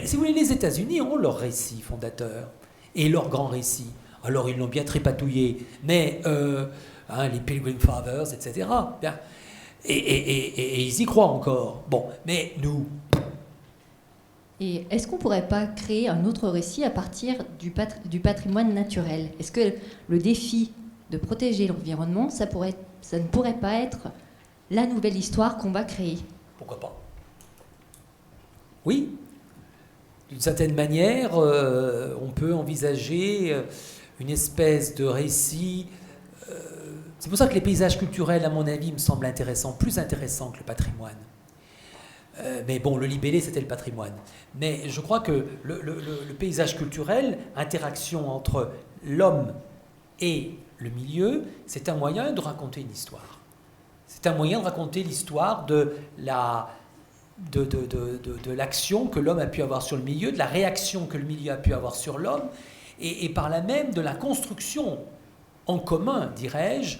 Si vous voulez, les États-Unis ont leur récit fondateur et leur grand récit. Alors ils l'ont bien tripatouillé, mais les Pilgrim Fathers, etc. Bien. Et ils y croient encore. Bon, mais nous... Et est-ce qu'on ne pourrait pas créer un autre récit à partir du patrimoine naturel? Est-ce que le défi de protéger l'environnement, ça ne pourrait pas être la nouvelle histoire qu'on va créer? Pourquoi pas? Oui. D'une certaine manière, on peut envisager une espèce de récit. C'est pour ça que les paysages culturels, à mon avis, me semblent intéressants, plus intéressants que le patrimoine. Mais bon, le libellé, c'était le patrimoine. Mais je crois que le paysage culturel, interaction entre l'homme et le milieu, c'est un moyen de raconter une histoire. C'est un moyen de raconter l'histoire de l'action que l'homme a pu avoir sur le milieu, de la réaction que le milieu a pu avoir sur l'homme, et par là même de la construction en commun, dirais-je,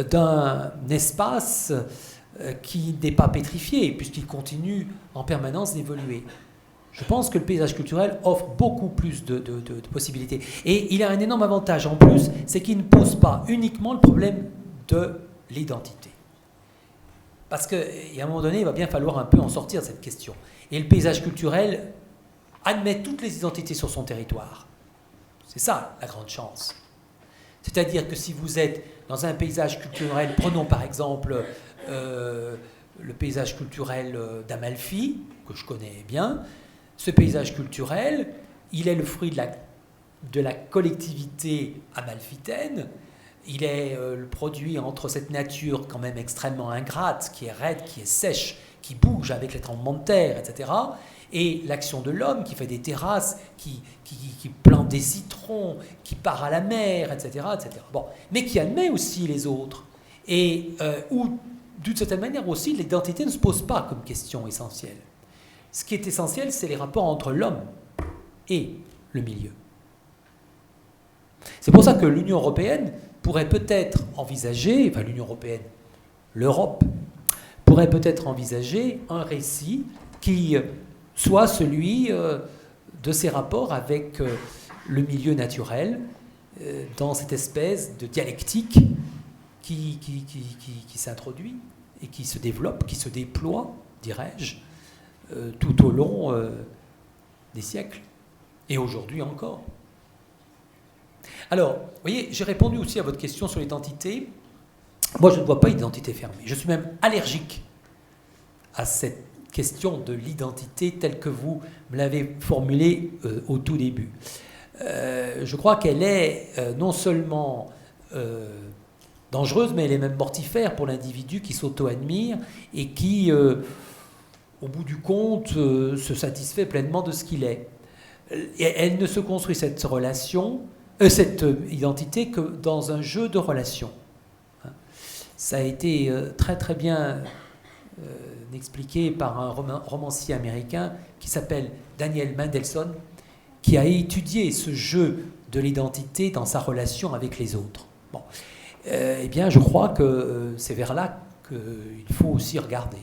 d'un espace qui n'est pas pétrifié, puisqu'il continue en permanence d'évoluer. Je pense que le paysage culturel offre beaucoup plus de possibilités. Et il a un énorme avantage en plus, c'est qu'il ne pose pas uniquement le problème de l'identité. Parce qu'à un moment donné, il va bien falloir un peu en sortir de cette question. Et le paysage culturel admet toutes les identités sur son territoire. C'est ça, la grande chance. C'est-à-dire que si vous êtes dans un paysage culturel, prenons par exemple le paysage culturel d'Amalfi, que je connais bien, ce paysage culturel, il est le fruit de la collectivité amalfitaine. Il est le produit entre cette nature quand même extrêmement ingrate, qui est raide, qui est sèche, qui bouge avec les tremblements de terre, etc., et l'action de l'homme qui fait des terrasses, qui plante des citrons, qui part à la mer, etc., etc. Bon, mais qui admet aussi les autres, et où, d'une certaine manière aussi, l'identité ne se pose pas comme question essentielle. Ce qui est essentiel, c'est les rapports entre l'homme et le milieu. C'est pour ça que l'Union européenne pourrait peut-être envisager, enfin l'Union européenne, l'Europe, pourrait peut-être envisager un récit qui soit celui de ses rapports avec le milieu naturel, dans cette espèce de dialectique qui s'introduit et qui se développe, qui se déploie, dirais-je, tout au long des siècles, et aujourd'hui encore. Alors, vous voyez, j'ai répondu aussi à votre question sur l'identité. Moi, je ne vois pas d'identité fermée. Je suis même allergique à cette question de l'identité telle que vous me l'avez formulée au tout début. Je crois qu'elle est non seulement dangereuse, mais elle est même mortifère pour l'individu qui s'auto-admire et qui, au bout du compte, se satisfait pleinement de ce qu'il est. Et elle ne se construit cette relation, cette identité que dans un jeu de relations. Ça a été très très bien expliqué par un romancier américain qui s'appelle Daniel Mendelssohn, qui a étudié ce jeu de l'identité dans sa relation avec les autres. Bon. Eh bien, je crois que c'est vers là qu'il faut aussi regarder.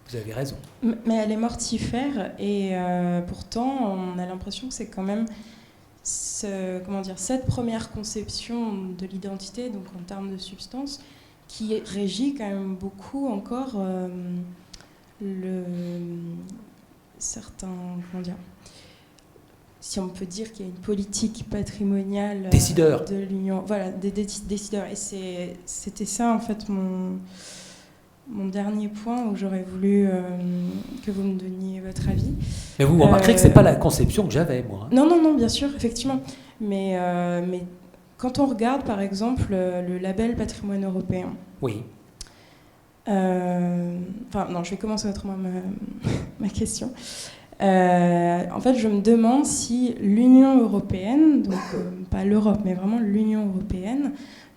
Vous avez raison. Mais elle est mortifère et pourtant, on a l'impression que c'est quand même cette première conception de l'identité, donc en termes de substance, qui régit quand même beaucoup encore certains, si on peut dire qu'il y a une politique patrimoniale décideur de l'Union, voilà, des décideurs. Et c'était ça en fait mon dernier point où j'aurais voulu que vous me donniez votre avis. Mais vous remarquerez que c'est pas la conception que j'avais, moi. Non, bien sûr, effectivement. Mais quand on regarde, par exemple, le label patrimoine européen. Oui. Je vais commencer autrement ma question. En fait, je me demande si l'Union européenne, donc pas l'Europe, mais vraiment l'Union européenne,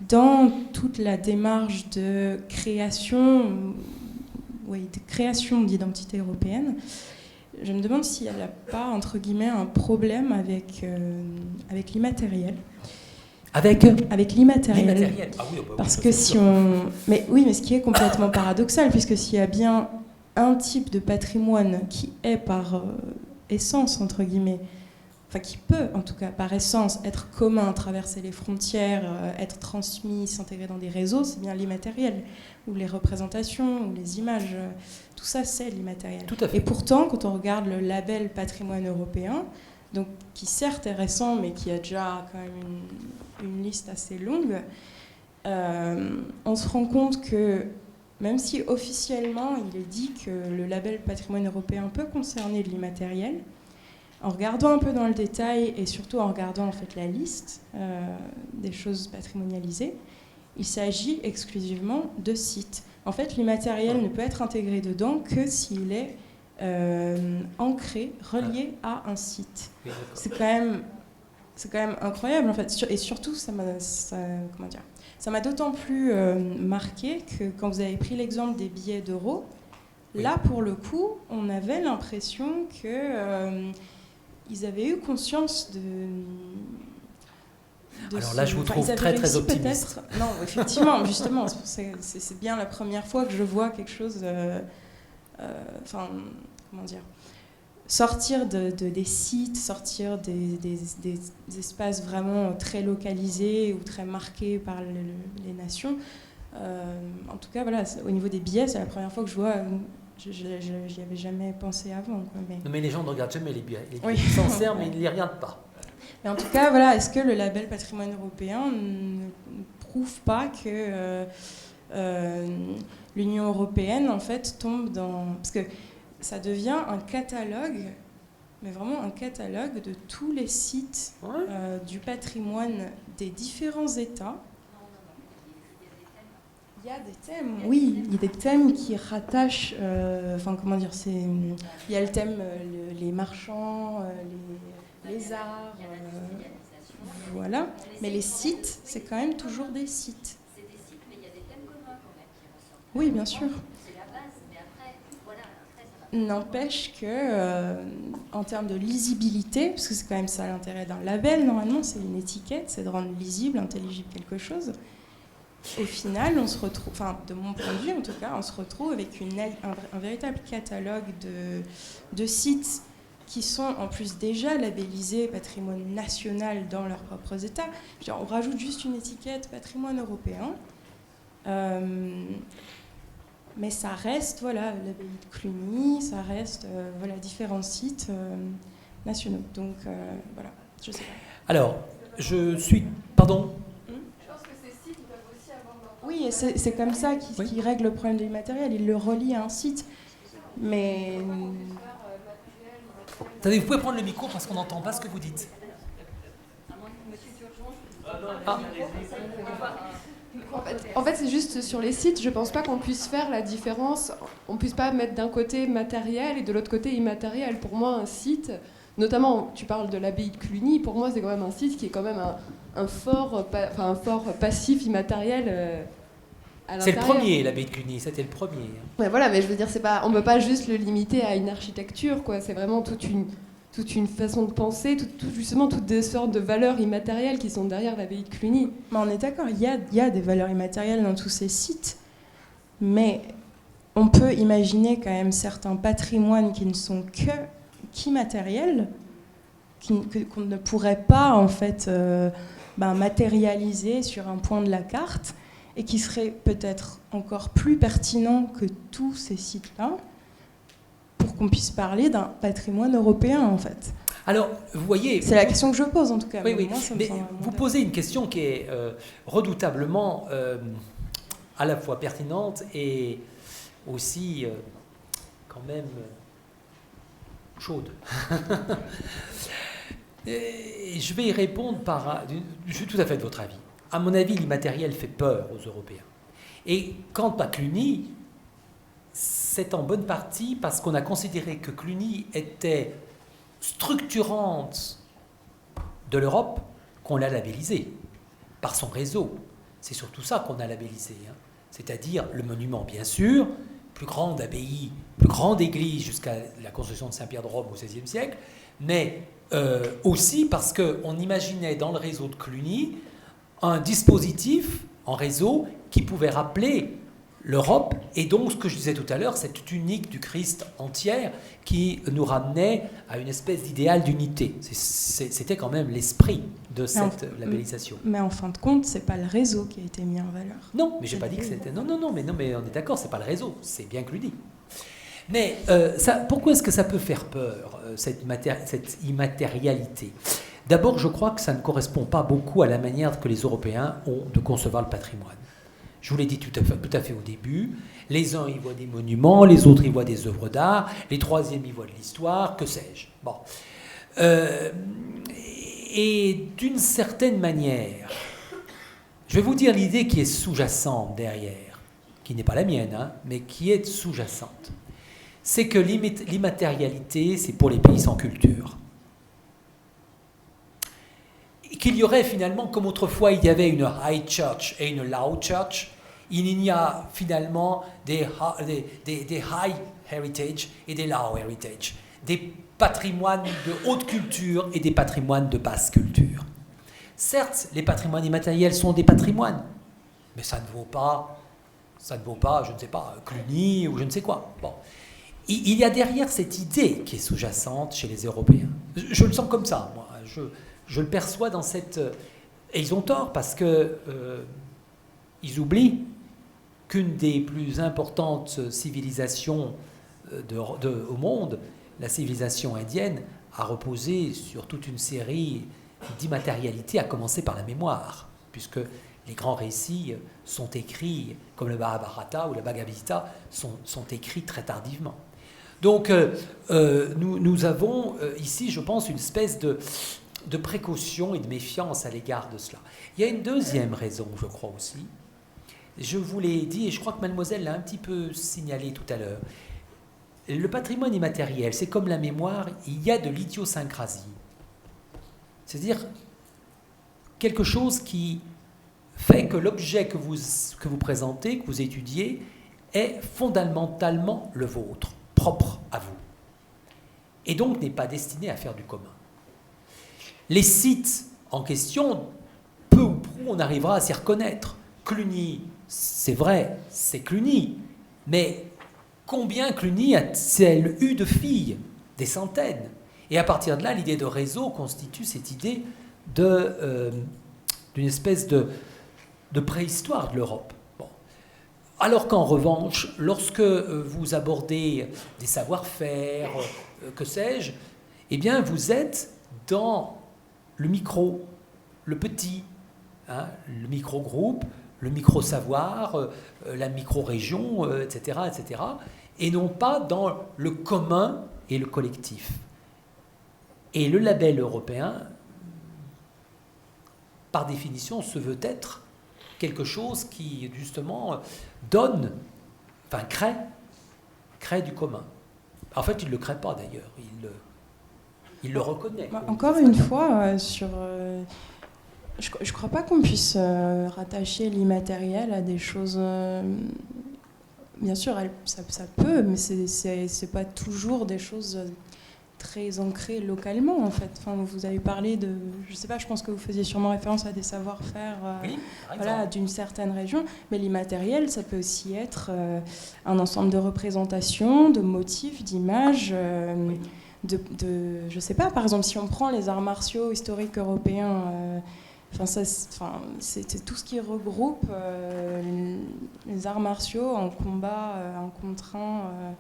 dans toute la démarche de création d'identité européenne, je me demande si elle n'a pas, entre guillemets, un problème avec l'immatériel. Avec l'immatériel. Ah oui, parce que si on... Mais ce qui est complètement paradoxal, puisque s'il y a bien un type de patrimoine qui est par essence, entre guillemets, enfin qui peut, en tout cas, par essence, être commun, traverser les frontières, être transmis, s'intégrer dans des réseaux, c'est bien l'immatériel, ou les représentations, ou les images, tout ça, c'est l'immatériel. Tout à fait. Et pourtant, quand on regarde le label patrimoine européen, donc, qui certes est récent, mais qui a déjà quand même une liste assez longue, on se rend compte que même si officiellement il est dit que le label patrimoine européen peut concerner de l'immatériel, en regardant un peu dans le détail et surtout en regardant en fait la liste des choses patrimonialisées, il s'agit exclusivement de sites. En fait, l'immatériel ne peut être intégré dedans que s'il est ancré, relié à un site. C'est quand même incroyable en fait. Et surtout, ça m'a d'autant plus marqué que quand vous avez pris l'exemple des billets d'euros, là pour le coup, on avait l'impression que ils avaient eu conscience de alors là, je vous trouve très optimiste. Non, effectivement, justement, c'est bien la première fois que je vois quelque chose. Sortir des sites, sortir des espaces vraiment très localisés ou très marqués par les nations. En tout cas, voilà, au niveau des billets, c'est la première fois que je vois. J'y avais jamais pensé avant. Quoi, mais les gens ne regardent jamais les billets. Oui. Ils s'en servent, mais ils ne les regardent pas. Mais en tout cas, voilà, est-ce que le label patrimoine européen ne prouve pas que l'Union européenne, en fait, tombe dans... Parce que ça devient un catalogue, mais vraiment un catalogue de tous les sites du patrimoine des différents États. Il y a des thèmes, oui, il y a des thèmes qui rattachent, il y a le thème les marchands, les arts, voilà. Mais les sites, c'est quand même toujours des sites. C'est des sites, mais il y a des thèmes communs quand même qui ressortent. Oui, bien sûr. C'est la base, mais après, voilà, après ça va. N'empêche que, en termes de lisibilité, parce que c'est quand même ça l'intérêt d'un label, normalement, c'est une étiquette, c'est de rendre lisible, intelligible quelque chose. Au final, on se retrouve, enfin, de mon point de vue en tout cas, on se retrouve avec un véritable catalogue de sites qui sont en plus déjà labellisés patrimoine national dans leurs propres États. Genre, on rajoute juste une étiquette patrimoine européen. Mais ça reste, voilà, l'abbaye de Cluny, ça reste, voilà, différents sites nationaux. Donc, voilà, je sais pas. Alors, je suis... Pardon ? Je pense que ces sites peuvent aussi avoir leur... Oui, et c'est comme ça qu'ils règlent le problème de l'immatériel. Ils le relient à un site. Mais... Attendez, vous pouvez prendre le micro parce qu'on n'entend pas ce que vous dites. Ah. En fait, c'est juste sur les sites, je pense pas qu'on puisse faire la différence. On puisse pas mettre d'un côté matériel et de l'autre côté immatériel. Pour moi, un site, notamment, tu parles de l'abbaye de Cluny, pour moi, c'est quand même un site qui est quand même un fort passif immatériel à C'est le l'intérieur. premier, l'abbaye de Cluny, c'était le premier. Ouais, voilà, mais je veux dire, c'est pas, on peut pas juste le limiter à une architecture, quoi. C'est vraiment toute une façon de penser, justement toutes des sortes de valeurs immatérielles qui sont derrière l'abbaye de Cluny. Mais on est d'accord, il y a des valeurs immatérielles dans tous ces sites, mais on peut imaginer quand même certains patrimoines qui ne sont qu'immatériels, qu'on ne pourrait pas en fait matérialiser sur un point de la carte, et qui seraient peut-être encore plus pertinents que tous ces sites-là, pour qu'on puisse parler d'un patrimoine européen, en fait. Alors, vous voyez... C'est la question que je pose, en tout cas. Oui, oui. Moi, ça me Mais semble vous posez une question qui est redoutablement à la fois pertinente et aussi quand même chaude. Et je vais y répondre je suis tout à fait de votre avis. À mon avis, l'immatériel fait peur aux Européens. Et quant à Cluny, c'est en bonne partie parce qu'on a considéré que Cluny était structurante de l'Europe qu'on l'a labellisé par son réseau. C'est surtout ça qu'on a labellisé, hein. C'est-à-dire le monument, bien sûr, plus grande abbaye, plus grande église jusqu'à la construction de Saint-Pierre de Rome au XVIe siècle, mais aussi parce qu'on imaginait dans le réseau de Cluny un dispositif en réseau qui pouvait rappeler l'Europe, et donc ce que je disais tout à l'heure, cette tunique du Christ entière qui nous ramenait à une espèce d'idéal d'unité. C'était quand même l'esprit de cette labellisation. Mais en fin de compte, c'est pas le réseau qui a été mis en valeur. Non, mais j'ai pas dit que c'était... Non, mais on est d'accord, c'est pas le réseau, c'est bien Cluny. Mais pourquoi est-ce que ça peut faire peur, cette immatérialité ? D'abord, je crois que ça ne correspond pas beaucoup à la manière que les Européens ont de concevoir le patrimoine. Je vous l'ai dit tout à fait au début, les uns y voient des monuments, les autres y voient des œuvres d'art, les troisièmes y voient de l'histoire, que sais-je. Bon. Et d'une certaine manière, je vais vous dire l'idée qui est sous-jacente derrière, qui n'est pas la mienne, hein, mais qui est sous-jacente. C'est que l'immatérialité, c'est pour les pays sans culture. Qu'il y aurait finalement, comme autrefois il y avait une high church et une low church, il y a finalement des high heritage et des low heritage, des patrimoines de haute culture et des patrimoines de basse culture. Certes, les patrimoines immatériels sont des patrimoines, mais ça ne vaut pas, je ne sais pas, Cluny ou je ne sais quoi. Bon. Il y a derrière cette idée qui est sous-jacente chez les Européens. Je le sens comme ça, moi. Je le perçois dans cette... Et ils ont tort parce que ils oublient qu'une des plus importantes civilisations au monde, la civilisation indienne, a reposé sur toute une série d'immatérialités, à commencer par la mémoire, puisque les grands récits sont écrits, comme le Mahabharata ou la Bhagavad Gita, sont écrits très tardivement. Donc nous avons ici, je pense, une espèce de précaution et de méfiance à l'égard de cela. Il y a une deuxième raison, je crois aussi. Je vous l'ai dit, et je crois que mademoiselle l'a un petit peu signalé tout à l'heure. Le patrimoine immatériel, c'est comme la mémoire, il y a de l'idiosyncrasie. C'est-à-dire quelque chose qui fait que l'objet que vous présentez, que vous étudiez, est fondamentalement le vôtre, propre à vous. et donc n'est pas destiné à faire du commun. Les sites en question, peu ou prou, on arrivera à s'y reconnaître. Cluny, c'est vrai, c'est Cluny, mais combien Cluny a-t-elle eu de filles? Des centaines. Et à partir de là, l'idée de réseau constitue cette idée d'une espèce de préhistoire de l'Europe. Bon. Alors qu'en revanche, lorsque vous abordez des savoir-faire, que sais-je, eh bien vous êtes dans le micro, le petit, hein, le micro-groupe, le micro-savoir, la micro-région, etc., etc., et non pas dans le commun et le collectif. Et le label européen, par définition, se veut être quelque chose qui, justement, donne, enfin, crée du commun. En fait, il ne le crée pas, d'ailleurs. Il le reconnaît. Encore une fois, je ne crois pas qu'on puisse rattacher l'immatériel à des choses... bien sûr, ça peut, mais c'est pas toujours des choses très ancrées localement, en fait. Enfin, vous avez parlé de... Je sais pas, je pense que vous faisiez sûrement référence à des savoir-faire voilà, d'une certaine région, mais l'immatériel, ça peut aussi être un ensemble de représentations, de motifs, d'images... je sais pas, par exemple, si on prend les arts martiaux historiques européens, c'est tout ce qui regroupe les arts martiaux en combat, en contre un,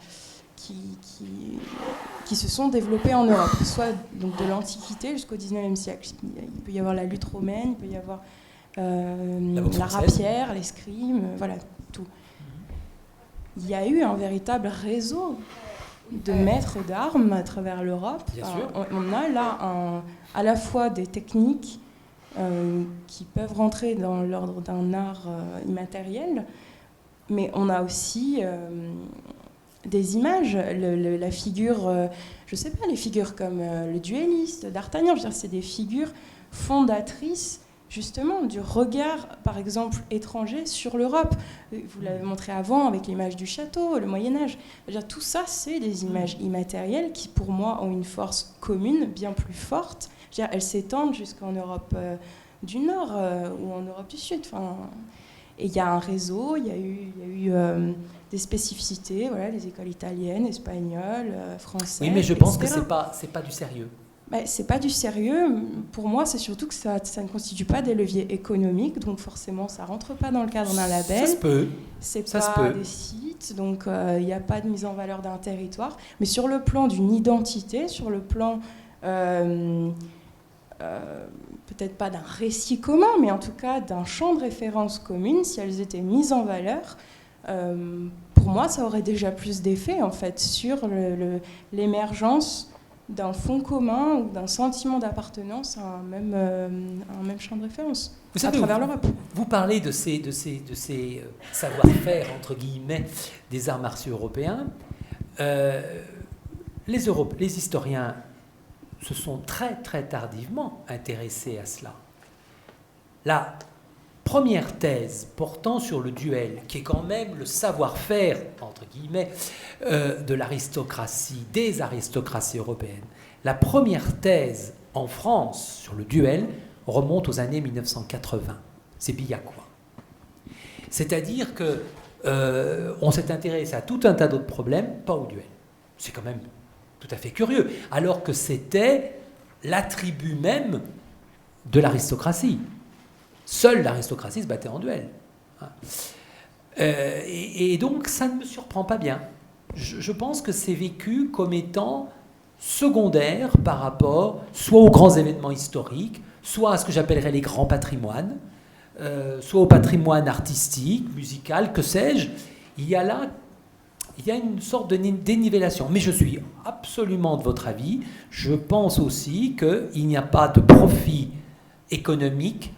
qui se sont développés en Europe, soit donc de l'Antiquité jusqu'au XIXe siècle. Il peut y avoir la lutte romaine, il peut y avoir la rapière, l'escrime, voilà, tout. Il y a eu un véritable réseau de maîtres d'armes à travers l'Europe. On a là à la fois des techniques qui peuvent rentrer dans l'ordre d'un art immatériel, mais on a aussi des images, la figure, je sais pas, les figures comme le duelliste, d'Artagnan, je veux dire, c'est des figures fondatrices justement du regard, par exemple, étranger sur l'Europe. Vous l'avez montré avant avec l'image du château, le Moyen-Âge. Tout ça, c'est des images immatérielles qui, pour moi, ont une force commune bien plus forte. Je veux dire, elles s'étendent jusqu'en Europe du Nord ou en Europe du Sud. Enfin, et il y a un réseau, il y a eu des spécificités, voilà, les écoles italiennes, espagnoles, françaises. Oui, mais je pense que c'est pas du sérieux. C'est pas du sérieux. Pour moi, c'est surtout que ça ne constitue pas des leviers économiques, donc forcément, ça rentre pas dans le cadre d'un label. Ça se peut. C'est pas des sites, donc il n'y a pas de mise en valeur d'un territoire. Mais sur le plan d'une identité, sur le plan peut-être pas d'un récit commun, mais en tout cas d'un champ de référence commune, si elles étaient mises en valeur, pour moi, ça aurait déjà plus d'effet en fait sur l'émergence d'un fond commun ou d'un sentiment d'appartenance à un même champ de référence à travers l'Europe. Vous parlez de ces savoir-faire, entre guillemets, des arts martiaux européens. Les historiens se sont très, très tardivement intéressés à cela. La première thèse portant sur le duel, qui est quand même le savoir-faire, entre guillemets, de l'aristocratie, des aristocraties européennes, la première thèse en France sur le duel remonte aux années 1980. C'est Billancourt. C'est-à-dire que on s'est intéressé à tout un tas d'autres problèmes, pas au duel. C'est quand même tout à fait curieux, alors que c'était l'attribut même de l'aristocratie. Seule l'aristocratie se battait en duel. Et donc, ça ne me surprend pas bien. Je pense que c'est vécu comme étant secondaire par rapport soit aux grands événements historiques, soit à ce que j'appellerais les grands patrimoines, soit au patrimoine artistique, musical, que sais-je. Il y a une sorte de dénivellation. Mais je suis absolument de votre avis. Je pense aussi qu'il n'y a pas de profit économique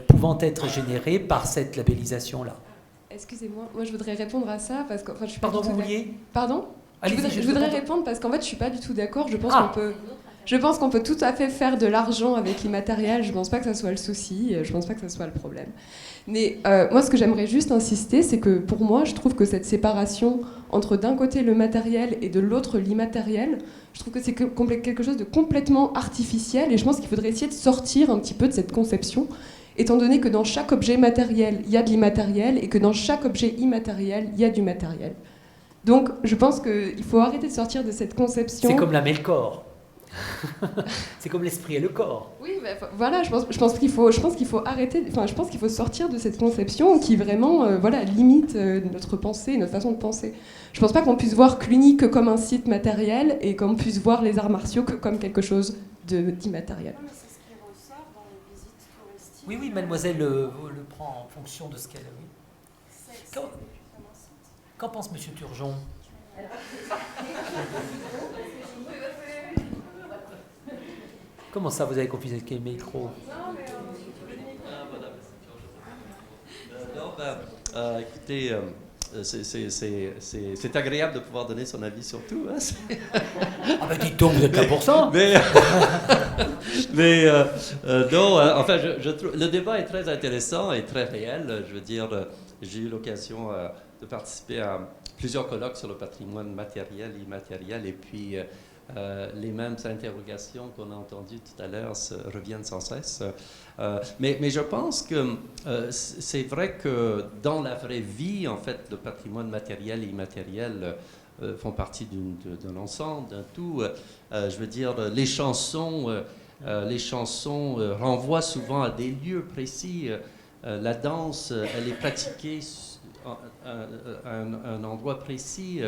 pouvant être généré par cette labellisation-là. Excusez-moi, moi je voudrais répondre à ça parce que je suis pas Pardon, du tout vous vouliez ? Pardon ? Je voudrais répondre parce qu'en fait je suis pas du tout d'accord. Je pense qu'on peut. Je pense qu'on peut tout à fait faire de l'argent avec l'immatériel. Je ne pense pas que ça soit le souci. Je ne pense pas que ça soit le problème. Mais moi, ce que j'aimerais juste insister, c'est que pour moi, je trouve que cette séparation entre d'un côté le matériel et de l'autre l'immatériel, je trouve que c'est quelque chose de complètement artificiel. Et je pense qu'il faudrait essayer de sortir un petit peu de cette conception, étant donné que dans chaque objet matériel, il y a de l'immatériel, et que dans chaque objet immatériel, il y a du matériel. Donc, je pense qu'il faut arrêter de sortir de cette conception. C'est comme l'âme et le corps. C'est comme l'esprit et le corps. Oui, mais voilà, je pense qu'il faut arrêter, je pense qu'il faut sortir de cette conception qui vraiment limite notre pensée, notre façon de penser. Je pense pas qu'on puisse voir Cluny que comme un site matériel et qu'on puisse voir les arts martiaux que comme quelque chose d'immatériel. Non, mais c'est ce qui ressort dans les visites touristiques. Oui, oui, mademoiselle le prend en fonction de ce qu'elle a. Oui. C'est Quand- vécu comme un site. Qu'en pense Monsieur Turgeon? Comment ça, vous avez confisqué le micro? Écoutez, c'est agréable de pouvoir donner son avis sur tout. Hein, Ah ben dites donc, vous êtes là pour ça. Non, enfin, je trouve le débat est très intéressant et très réel. Je veux dire, j'ai eu l'occasion de participer à plusieurs colloques sur le patrimoine matériel et immatériel, et puis les mêmes interrogations qu'on a entendues tout à l'heure reviennent sans cesse. Mais je pense que c'est vrai que dans la vraie vie, en fait, le patrimoine matériel et immatériel font partie d'un ensemble, d'un tout. Je veux dire, les chansons renvoient souvent à des lieux précis. La danse, elle est pratiquée à un endroit précis.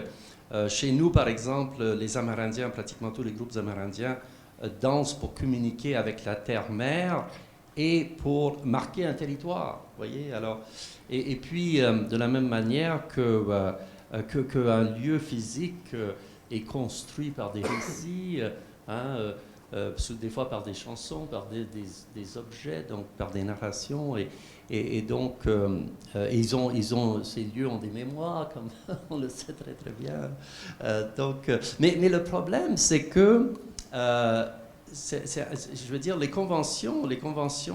Chez nous, par exemple, les Amérindiens, pratiquement tous les groupes amérindiens, dansent pour communiquer avec la terre-mère et pour marquer un territoire. Voyez, alors, et puis, de la même manière qu'un lieu physique est construit par des récits, des fois par des chansons, par des objets, donc par des narrations, et donc ces lieux ont des mémoires, comme on le sait très très bien. Mais le problème, c'est que je veux dire, les conventions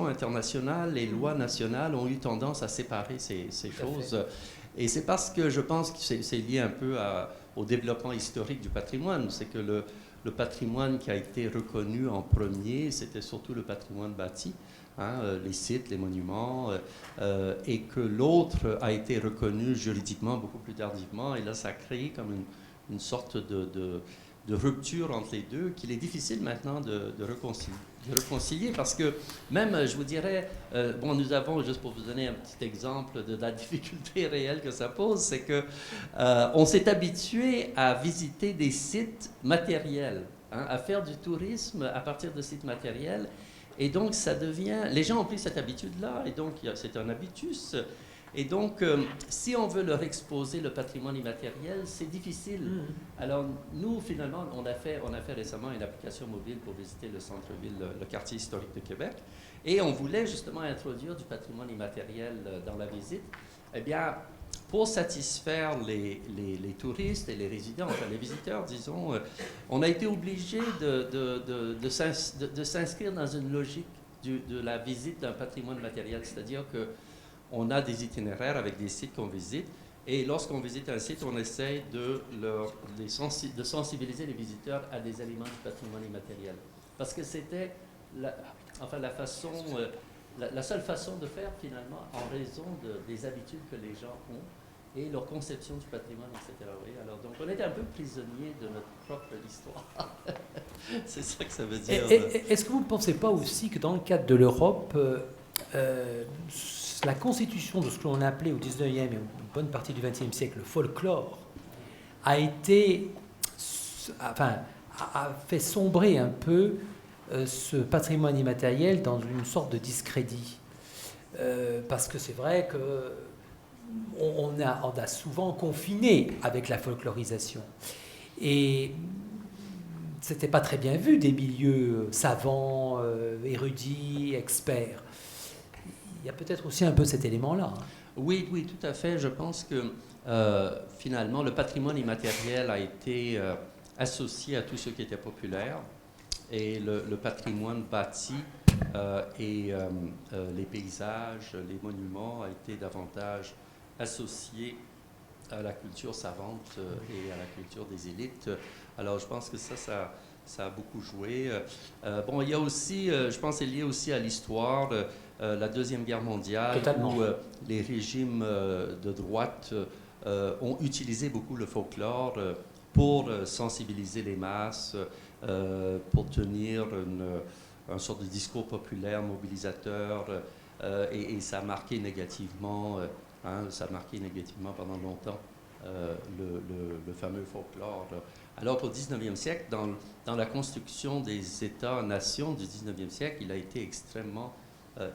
internationales, les lois nationales ont eu tendance à séparer ces choses. Et c'est parce que je pense que c'est lié un peu au développement historique du patrimoine. C'est que le patrimoine qui a été reconnu en premier, c'était surtout le patrimoine bâti, les sites, les monuments, et que l'autre a été reconnu juridiquement beaucoup plus tardivement. Et là, ça a créé comme une sorte de rupture entre les deux qu'il est difficile maintenant de réconcilier, parce que même, je vous dirais, nous avons, juste pour vous donner un petit exemple de la difficulté réelle que ça pose, c'est que on s'est habitué à visiter des sites matériels, à faire du tourisme à partir de sites matériels, et donc ça devient, les gens ont pris cette habitude-là, et donc c'est un habitus. Et donc, si on veut leur exposer le patrimoine immatériel, c'est difficile. Alors, nous, finalement, on a fait récemment une application mobile pour visiter le centre-ville, le quartier historique de Québec. Et on voulait justement introduire du patrimoine immatériel dans la visite. Eh bien, pour satisfaire les touristes et les résidents, enfin les visiteurs, disons, on a été obligé de s'inscrire dans une logique de la visite d'un patrimoine matériel. C'est-à-dire que on a des itinéraires avec des sites qu'on visite, et lorsqu'on visite un site, on essaye de sensibiliser les visiteurs à des éléments du patrimoine immatériel. Parce que c'était la seule façon de faire, finalement, en raison des habitudes que les gens ont et leur conception du patrimoine, etc. Oui, alors, donc, on était un peu prisonniers de notre propre histoire. C'est ça que ça veut dire. Est-ce que vous ne pensez pas aussi que dans le cadre de l'Europe, la constitution de ce que l'on a appelé au 19e et une bonne partie du 20e siècle le folklore a fait sombrer un peu ce patrimoine immatériel dans une sorte de discrédit. Parce que c'est vrai que on a souvent confiné avec la folklorisation. Et c'était pas très bien vu des milieux savants, érudits, experts. Il y a peut-être aussi un peu cet élément-là. Oui, tout à fait. Je pense que finalement, le patrimoine immatériel a été associé à tout ce qui était populaire. et le patrimoine bâti et les paysages, les monuments a été davantage associé à la culture savante et à la culture des élites. Alors je pense que ça a beaucoup joué. Bon, il y a aussi, je pense, c'est lié aussi à l'histoire, la Deuxième Guerre mondiale, Totalement. où les régimes de droite ont utilisé beaucoup le folklore pour sensibiliser les masses, pour tenir une sorte de discours populaire mobilisateur, et ça a marqué négativement, ça a marqué négativement pendant longtemps le fameux folklore. Alors qu'au 19e siècle, dans la construction des États-nations du 19e siècle, il a été extrêmement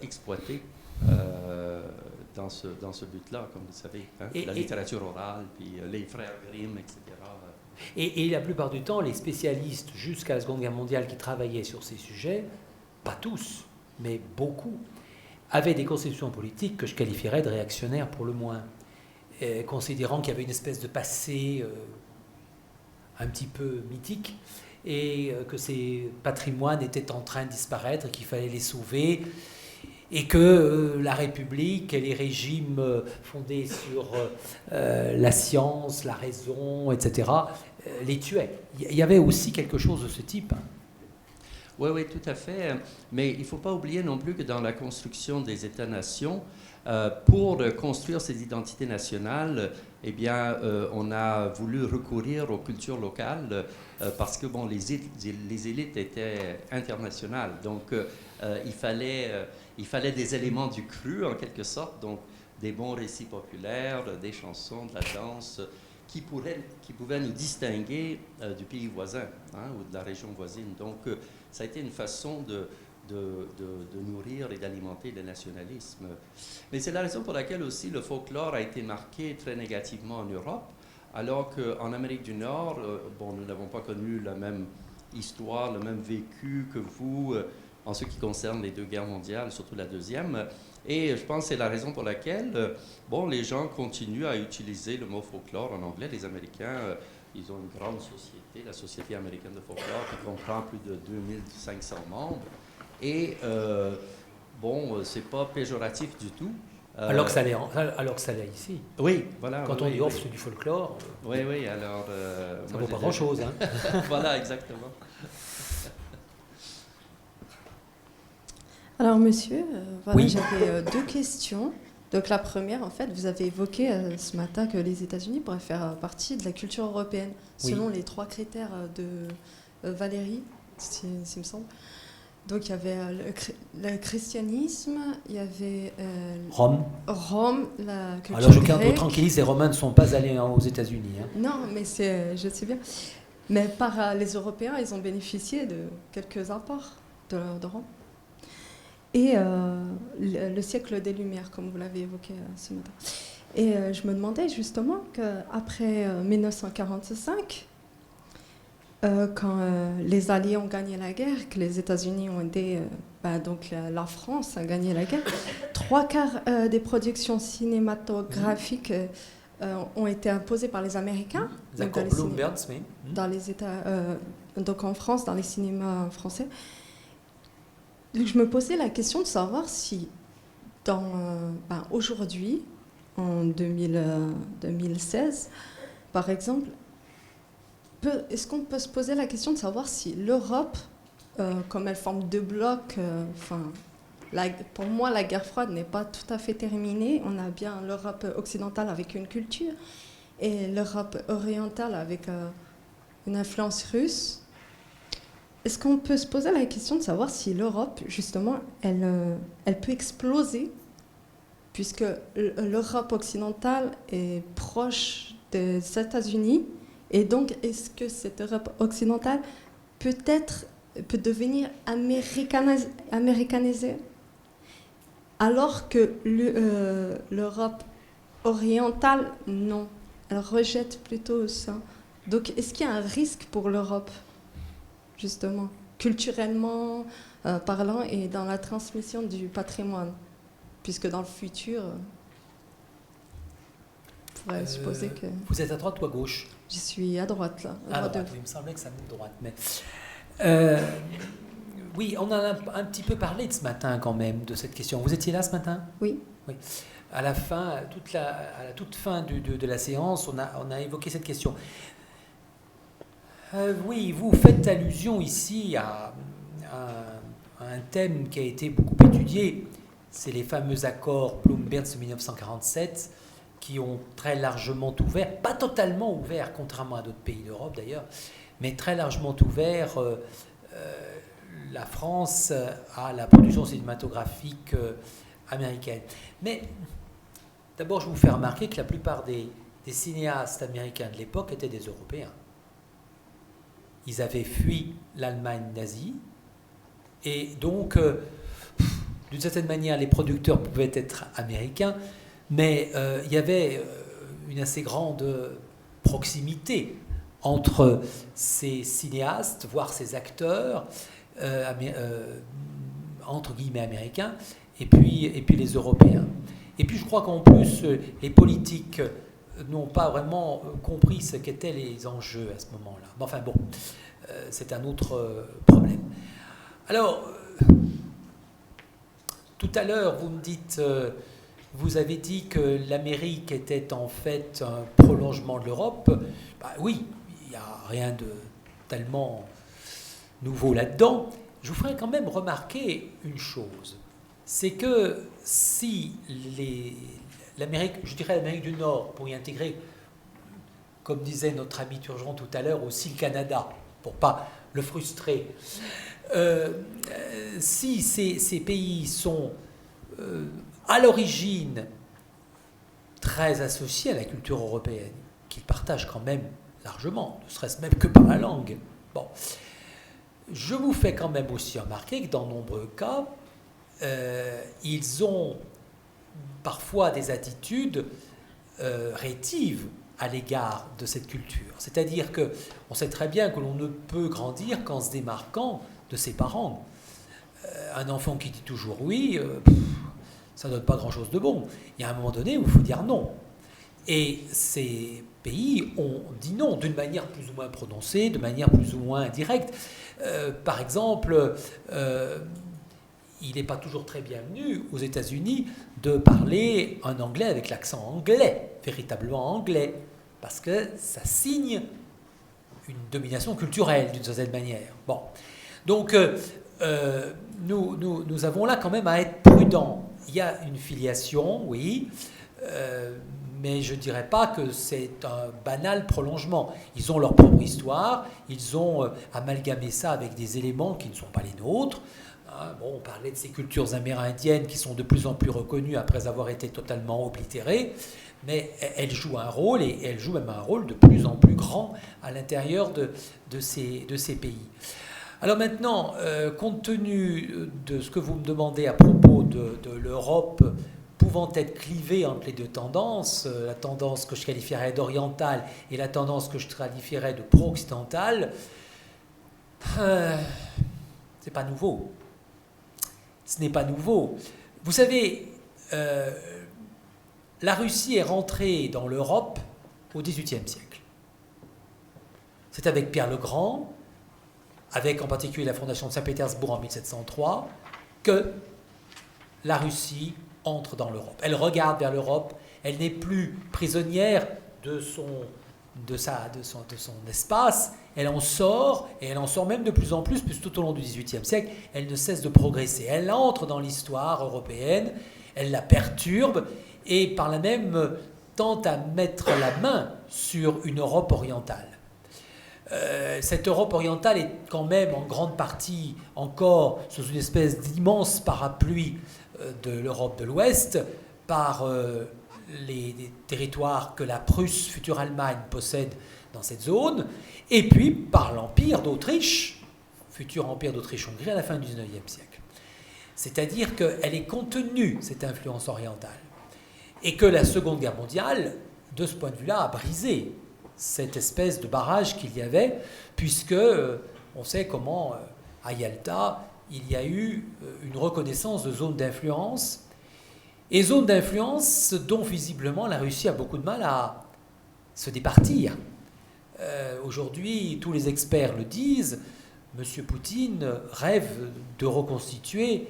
exploité dans ce but-là, comme vous savez. La littérature orale, puis les frères Grimm, etc. Et la plupart du temps, les spécialistes, jusqu'à la Seconde Guerre mondiale, qui travaillaient sur ces sujets, pas tous, mais beaucoup, avaient des conceptions politiques que je qualifierais de réactionnaires pour le moins, considérant qu'il y avait une espèce de passé un petit peu mythique et que ces patrimoines étaient en train de disparaître et qu'il fallait les sauver, et que la République et les régimes fondés sur la science, la raison, etc., les tuaient. Il y avait aussi quelque chose de ce type. Oui, oui, tout à fait. Mais il ne faut pas oublier non plus que dans la construction des États-nations, pour construire ces identités nationales, eh bien, on a voulu recourir aux cultures locales parce que bon, les élites étaient internationales. Donc, il fallait des éléments du cru, en quelque sorte, donc des bons récits populaires, des chansons, de la danse, qui pouvaient nous distinguer du pays voisin ou de la région voisine. Donc, ça a été une façon de nourrir et d'alimenter le nationalisme. Mais c'est la raison pour laquelle aussi le folklore a été marqué très négativement en Europe, alors qu'en Amérique du Nord, bon, nous n'avons pas connu la même histoire, le même vécu que vous en ce qui concerne les deux guerres mondiales, surtout la deuxième. Et je pense que c'est la raison pour laquelle bon, les gens continuent à utiliser le mot folklore en anglais. Les Américains, ils ont une grande société, la Société américaine de folklore, qui comprend plus de 2500 membres. Et bon, c'est pas péjoratif du tout. Alors que ça l'est ici. Oui, voilà. Quand on dit c'est du folklore, oui, oui, alors... ça ne vaut pas grand-chose. Hein. Voilà, exactement. Alors, monsieur, voilà, Oui. j'avais deux questions. Donc, la première, en fait, vous avez évoqué ce matin que les États-Unis pourraient faire partie de la culture européenne, selon les 3 critères de Valérie, s'il me semble. Donc, il y avait le christianisme, il y avait Rome, la culture alors je grecque. vous tranquillise, les Romains ne sont pas allés aux États-Unis. Hein. Non, mais je sais bien. Mais par les Européens, ils ont bénéficié de quelques apports de Rome. Et le siècle des Lumières, comme vous l'avez évoqué ce matin. Et je me demandais justement qu'après 1945, quand les Alliés ont gagné la guerre, que les États-Unis ont aidé, donc la France a gagné la guerre, 3/4 des productions cinématographiques ont été imposées par les Américains. D'accord, Bloomberg, oui. Dans les États, donc en France, dans les cinémas français. Donc je me posais la question de savoir si, aujourd'hui, en 2016, par exemple, est-ce qu'on peut se poser la question de savoir si l'Europe, comme elle forme 2 blocs, pour moi, la guerre froide n'est pas tout à fait terminée. On a bien l'Europe occidentale avec une culture et l'Europe orientale avec une influence russe. Est-ce qu'on peut se poser la question de savoir si l'Europe, justement, elle peut exploser, puisque l'Europe occidentale est proche des États-Unis, et donc est-ce que cette Europe occidentale peut devenir américanisée, alors que l'Europe orientale, non, elle rejette plutôt ça. Donc est-ce qu'il y a un risque pour l'Europe, justement, culturellement parlant et dans la transmission du patrimoine, puisque dans le futur, on pourrait supposer que... Vous êtes à droite ou à gauche? Je suis à droite, là. À droite, oui, il me semblait que ça venait de droite. Mais Oui, on en a un petit peu parlé de ce matin quand même, de cette question. Vous étiez là ce matin ? Oui. Oui. À la fin, à la toute fin de la séance, on a évoqué cette question. Oui, vous faites allusion ici à un thème qui a été beaucoup étudié. C'est les fameux accords Bloom-Burns de 1947 qui ont très largement ouvert, pas totalement ouvert, contrairement à d'autres pays d'Europe d'ailleurs, mais très largement ouvert la France à la production cinématographique américaine. Mais d'abord, je vous fais remarquer que la plupart des cinéastes américains de l'époque étaient des Européens. Ils avaient fui l'Allemagne nazie, et donc, d'une certaine manière, les producteurs pouvaient être américains, mais il y avait une assez grande proximité entre ces cinéastes, voire ces acteurs, entre guillemets américains, et puis les Européens. Et puis je crois qu'en plus, les politiques n'ont pas vraiment compris ce qu'étaient les enjeux à ce moment-là. Enfin bon, c'est un autre problème. Alors, tout à l'heure, vous me dites, vous avez dit que l'Amérique était en fait un prolongement de l'Europe. Bah oui, il n'y a rien de tellement nouveau là-dedans. Je vous ferai quand même remarquer une chose. C'est que si l'Amérique, je dirais l'Amérique du Nord, pour y intégrer, comme disait notre ami Turgeon tout à l'heure, aussi le Canada, pour ne pas le frustrer, si ces pays sont à l'origine très associés à la culture européenne, qu'ils partagent quand même largement, ne serait-ce même que par la langue, bon, je vous fais quand même aussi remarquer que dans de nombreux cas, ils ont parfois des attitudes rétives à l'égard de cette culture. C'est-à-dire qu'on sait très bien que l'on ne peut grandir qu'en se démarquant de ses parents. Un enfant qui dit toujours oui, ça ne donne pas grand-chose de bon. Il y a un moment donné où il faut dire non. Et ces pays ont dit non d'une manière plus ou moins prononcée, de manière plus ou moins indirecte. Par exemple, il n'est pas toujours très bienvenu aux États-Unis de parler un anglais avec l'accent anglais, véritablement anglais, parce que ça signe une domination culturelle d'une certaine manière. Bon, donc nous avons là quand même à être prudents. Il y a une filiation, oui, mais je ne dirais pas que c'est un banal prolongement. Ils ont leur propre histoire, ils ont amalgamé ça avec des éléments qui ne sont pas les nôtres. Bon, on parlait de ces cultures amérindiennes qui sont de plus en plus reconnues après avoir été totalement oblitérées, mais elles jouent un rôle, et elles jouent même un rôle de plus en plus grand à l'intérieur de ces pays. Alors maintenant, compte tenu de ce que vous me demandez à propos de l'Europe pouvant être clivée entre les deux tendances, la tendance que je qualifierais d'orientale et la tendance que je qualifierais de pro-occidentale, c'est pas nouveau. Ce n'est pas nouveau. Vous savez, la Russie est rentrée dans l'Europe au XVIIIe siècle. C'est avec Pierre le Grand, avec en particulier la fondation de Saint-Pétersbourg en 1703, que la Russie entre dans l'Europe. Elle regarde vers l'Europe, elle n'est plus prisonnière de son espace, elle en sort, et elle en sort même de plus en plus, puisque tout au long du XVIIIe siècle, elle ne cesse de progresser. Elle entre dans l'histoire européenne, elle la perturbe, et par là même tente à mettre la main sur une Europe orientale. Cette Europe orientale est quand même en grande partie encore sous une espèce d'immense parapluie de l'Europe de l'Ouest par les territoires que la Prusse, future Allemagne, possède dans cette zone, et puis par l'Empire d'Autriche, futur Empire d'Autriche-Hongrie à la fin du XIXe siècle. C'est-à-dire qu'elle est contenue, cette influence orientale, et que la Seconde Guerre mondiale, de ce point de vue-là, a brisé cette espèce de barrage qu'il y avait, puisque on sait comment, à Yalta, il y a eu une reconnaissance de zones d'influence, et zones d'influence dont visiblement la Russie a beaucoup de mal à se départir. Aujourd'hui, tous les experts le disent, M. Poutine rêve de reconstituer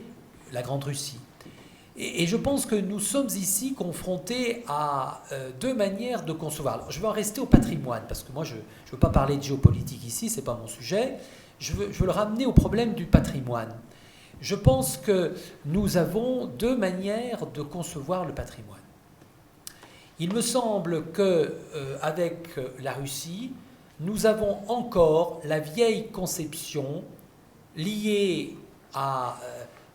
la Grande Russie. Et je pense que nous sommes ici confrontés à deux manières de concevoir. Alors, je vais en rester au patrimoine, parce que moi, je ne veux pas parler de géopolitique ici, ce n'est pas mon sujet. Je veux le ramener au problème du patrimoine. Je pense que nous avons deux manières de concevoir le patrimoine. Il me semble qu'avec la Russie, nous avons encore la vieille conception liée à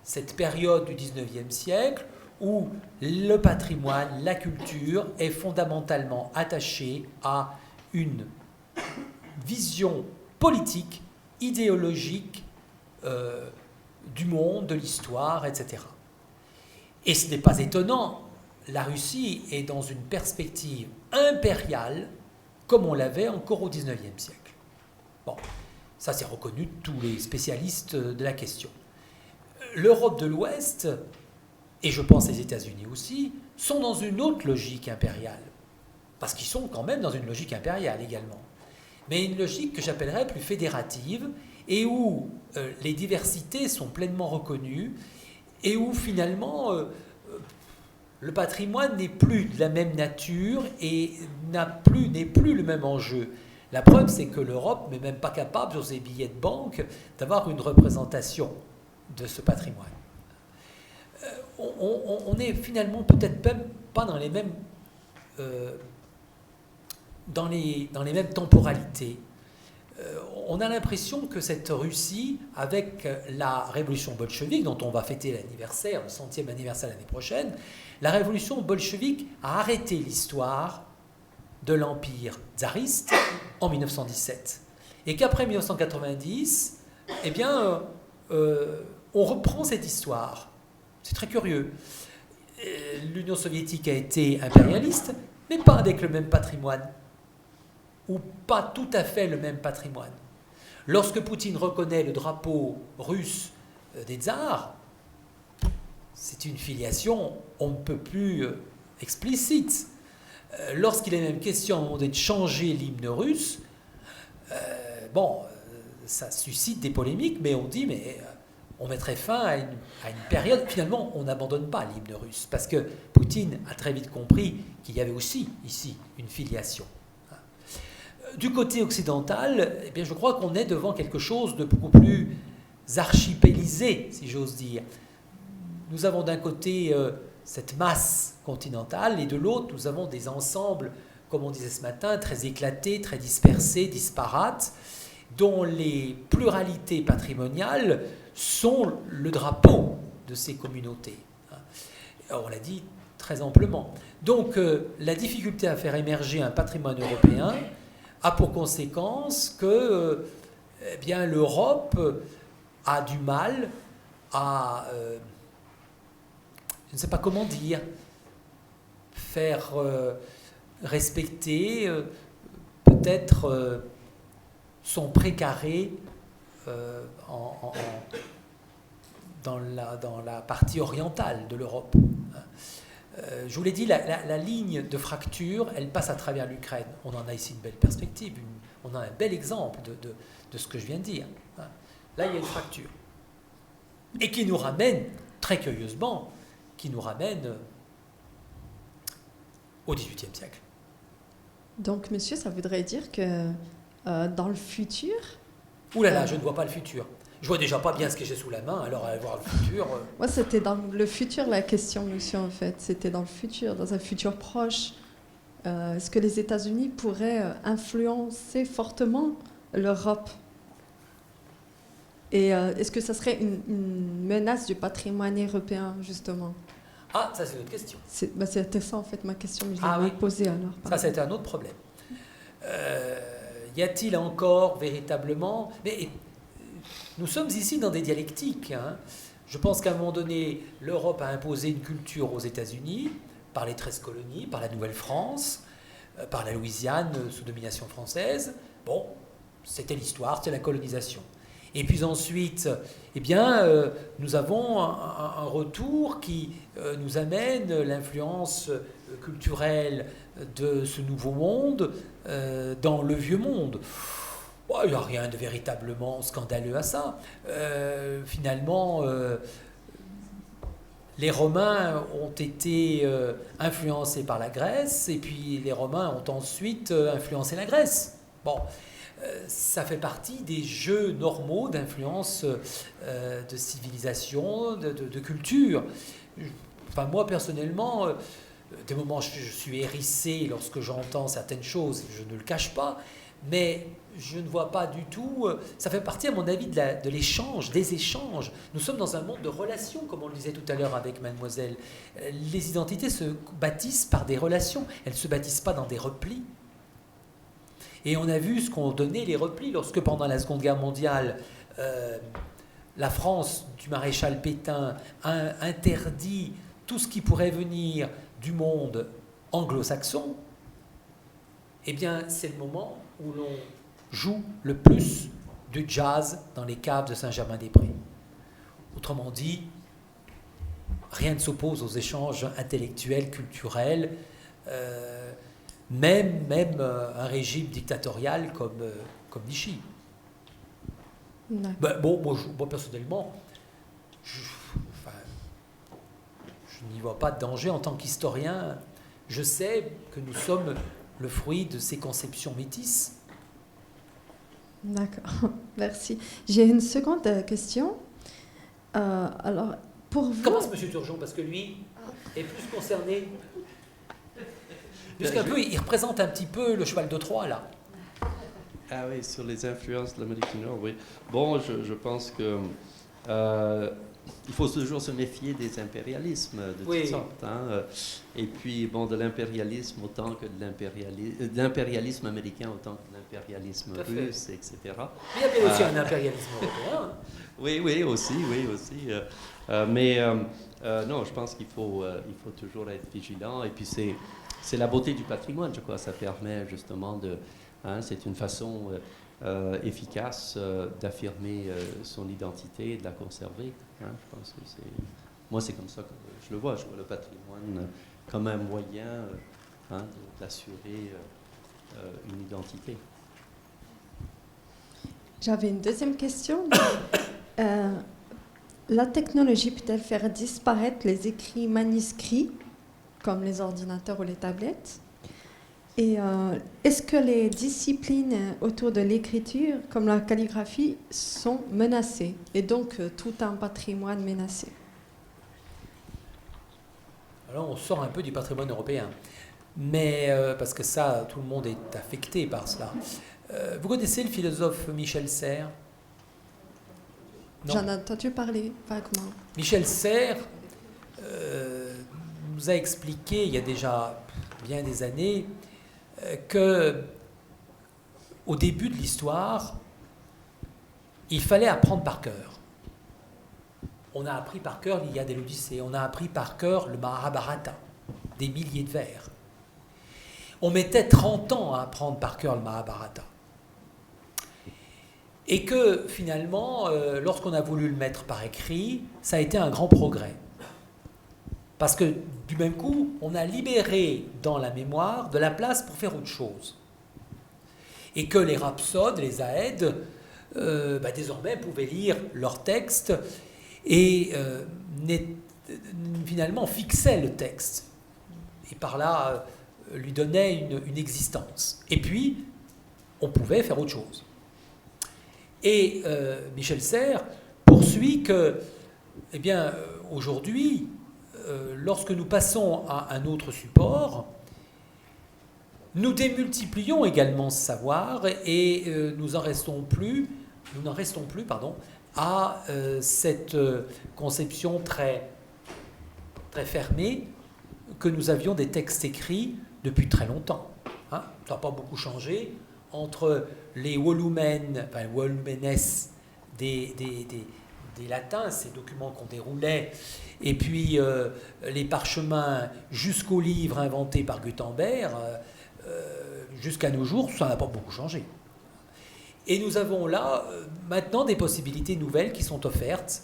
cette période du XIXe siècle où le patrimoine, la culture est fondamentalement attaché à une vision politique, idéologique du monde, de l'histoire, etc. Et ce n'est pas étonnant, la Russie est dans une perspective impériale comme on l'avait encore au XIXe siècle. Bon, ça c'est reconnu de tous les spécialistes de la question. L'Europe de l'Ouest, et je pense les États-Unis aussi, sont dans une autre logique impériale. Parce qu'ils sont quand même dans une logique impériale également. Mais une logique que j'appellerais plus fédérative, et où les diversités sont pleinement reconnues, et où finalement le patrimoine n'est plus de la même nature et n'est plus le même enjeu. La preuve, c'est que l'Europe n'est même pas capable, sur ses billets de banque, d'avoir une représentation de ce patrimoine. On est finalement peut-être même pas dans les mêmes, dans les mêmes temporalités. On a l'impression que cette Russie, avec la révolution bolchevique, dont on va fêter l'anniversaire, le 100e anniversaire l'année prochaine, la révolution bolchevique a arrêté l'histoire de l'empire tsariste en 1917. Et qu'après 1990, eh bien, on reprend cette histoire. C'est très curieux. L'Union soviétique a été impérialiste, mais pas avec le même patrimoine, ou pas tout à fait le même patrimoine. Lorsque Poutine reconnaît le drapeau russe des tsars, c'est une filiation on ne peut plus explicite. Lorsqu'il est même question à un moment donné de changer l'hymne russe, ça suscite des polémiques, mais on dit, on mettrait fin à une période. Finalement, on n'abandonne pas l'hymne russe, parce que Poutine a très vite compris qu'il y avait aussi ici une filiation. Du côté occidental, eh bien, je crois qu'on est devant quelque chose de beaucoup plus archipélisé, si j'ose dire. Nous avons d'un côté cette masse continentale, et de l'autre, nous avons des ensembles, comme on disait ce matin, très éclatés, très dispersés, disparates, dont les pluralités patrimoniales sont le drapeau de ces communautés. On l'a dit très amplement. Donc, la difficulté à faire émerger un patrimoine européen a pour conséquence que l'Europe a du mal à, je ne sais pas comment dire, faire respecter peut-être son précaré dans la partie orientale de l'Europe. Je vous l'ai dit, la ligne de fracture, elle passe à travers l'Ukraine. On en a ici une belle perspective, on a un bel exemple de ce que je viens de dire. Là, il y a une fracture. Et qui nous ramène, très curieusement, au XVIIIe siècle. Donc, monsieur, ça voudrait dire que dans le futur... Ouh là là, je ne vois pas le futur. Je vois déjà pas bien ce que j'ai sous la main, alors aller voir le futur... Moi, c'était dans le futur la question, monsieur, en fait. C'était dans le futur, dans un futur proche. Est-ce que les États-Unis pourraient influencer fortement l'Europe? Et est-ce que ça serait une menace du patrimoine européen, justement? Ah, ça c'est une autre question. C'était ça, en fait, ma question, mais je l'ai oui. posée alors. Ça, c'était un autre problème. Y a-t-il encore véritablement... Mais nous sommes ici dans des dialectiques. Je pense qu'à un moment donné, l'Europe a imposé une culture aux États-Unis, par les 13 colonies, par la Nouvelle-France, par la Louisiane sous domination française. Bon, c'était l'histoire, c'était la colonisation. Et puis ensuite, nous avons un retour qui nous amène l'influence culturelle de ce nouveau monde dans le vieux monde. Oh, il n'y a rien de véritablement scandaleux à ça. Finalement, les Romains ont été influencés par la Grèce, et puis les Romains ont ensuite influencé la Grèce. Bon, ça fait partie des jeux normaux d'influence de civilisation, de culture. Enfin, moi, personnellement, des moments où je suis hérissé lorsque j'entends certaines choses, je ne le cache pas, mais je ne vois pas du tout... Ça fait partie, à mon avis, de l'échange, des échanges. Nous sommes dans un monde de relations, comme on le disait tout à l'heure avec mademoiselle. Les identités se bâtissent par des relations. Elles ne se bâtissent pas dans des replis. Et on a vu ce qu'ont donné les replis lorsque, pendant la Seconde Guerre mondiale, la France du maréchal Pétain a interdit tout ce qui pourrait venir du monde anglo-saxon. Eh bien, c'est le moment où l'on joue le plus du jazz dans les caves de Saint-Germain-des-Prés. Autrement dit, rien ne s'oppose aux échanges intellectuels, culturels, même un régime dictatorial comme Vichy. Ben, bon, moi, personnellement, je n'y vois pas de danger en tant qu'historien. Je sais que nous sommes le fruit de ces conceptions métisses. D'accord, merci. J'ai une seconde question. Alors, pour vous... Commence M. Turgeon, parce que lui est plus concerné. Puisqu'un peu, il représente un petit peu le cheval de Troie, là. Ah oui, sur les influences de l'Amérique du Nord, oui. Bon, je pense que il faut toujours se méfier des impérialismes de toutes sortes. Hein. Et puis, bon, de l'impérialisme autant que de l'impérialisme américain autant que de l'impérialisme russe, etc. Mais il y a bien aussi un impérialisme européen. Oui, aussi. Mais non, je pense qu'il faut toujours être vigilant. Et puis, c'est la beauté du patrimoine, je crois. Ça permet justement de... Hein, c'est une façon efficace d'affirmer son identité et de la conserver. Hein, je pense que moi, c'est comme ça que je le vois. Je vois le patrimoine comme un moyen d'assurer une identité. J'avais une deuxième question. La technologie peut-elle faire disparaître les écrits manuscrits, comme les ordinateurs ou les tablettes ? Et est-ce que les disciplines autour de l'écriture, comme la calligraphie, sont menacées, et donc tout un patrimoine menacé? Alors on sort un peu du patrimoine européen, mais parce que ça, tout le monde est affecté par cela. Vous connaissez le philosophe Michel Serres? J'en ai entendu parler vaguement. Michel Serres nous a expliqué, il y a déjà bien des années, que au début de l'histoire, il fallait apprendre par cœur. On a appris par cœur l'Iliade et l'Odyssée, on a appris par cœur le Mahabharata, des milliers de vers. On mettait 30 ans à apprendre par cœur le Mahabharata. Et que finalement, lorsqu'on a voulu le mettre par écrit, ça a été un grand progrès. Parce que du même coup, on a libéré dans la mémoire de la place pour faire autre chose. Et que les rhapsodes, les aèdes, désormais pouvaient lire leurs textes et finalement fixaient le texte. Et par là, lui donnaient une existence. Et puis, on pouvait faire autre chose. Et Michel Serres poursuit que, eh bien, aujourd'hui, lorsque nous passons à un autre support, nous démultiplions également ce savoir et nous n'en restons plus à cette conception très, très fermée que nous avions des textes écrits depuis très longtemps. Hein, ça n'a pas beaucoup changé entre les volumenes des latins, ces documents qu'on déroulait, et puis les parchemins jusqu'aux livres inventés par Gutenberg, jusqu'à nos jours, ça n'a pas beaucoup changé. Et nous avons là maintenant des possibilités nouvelles qui sont offertes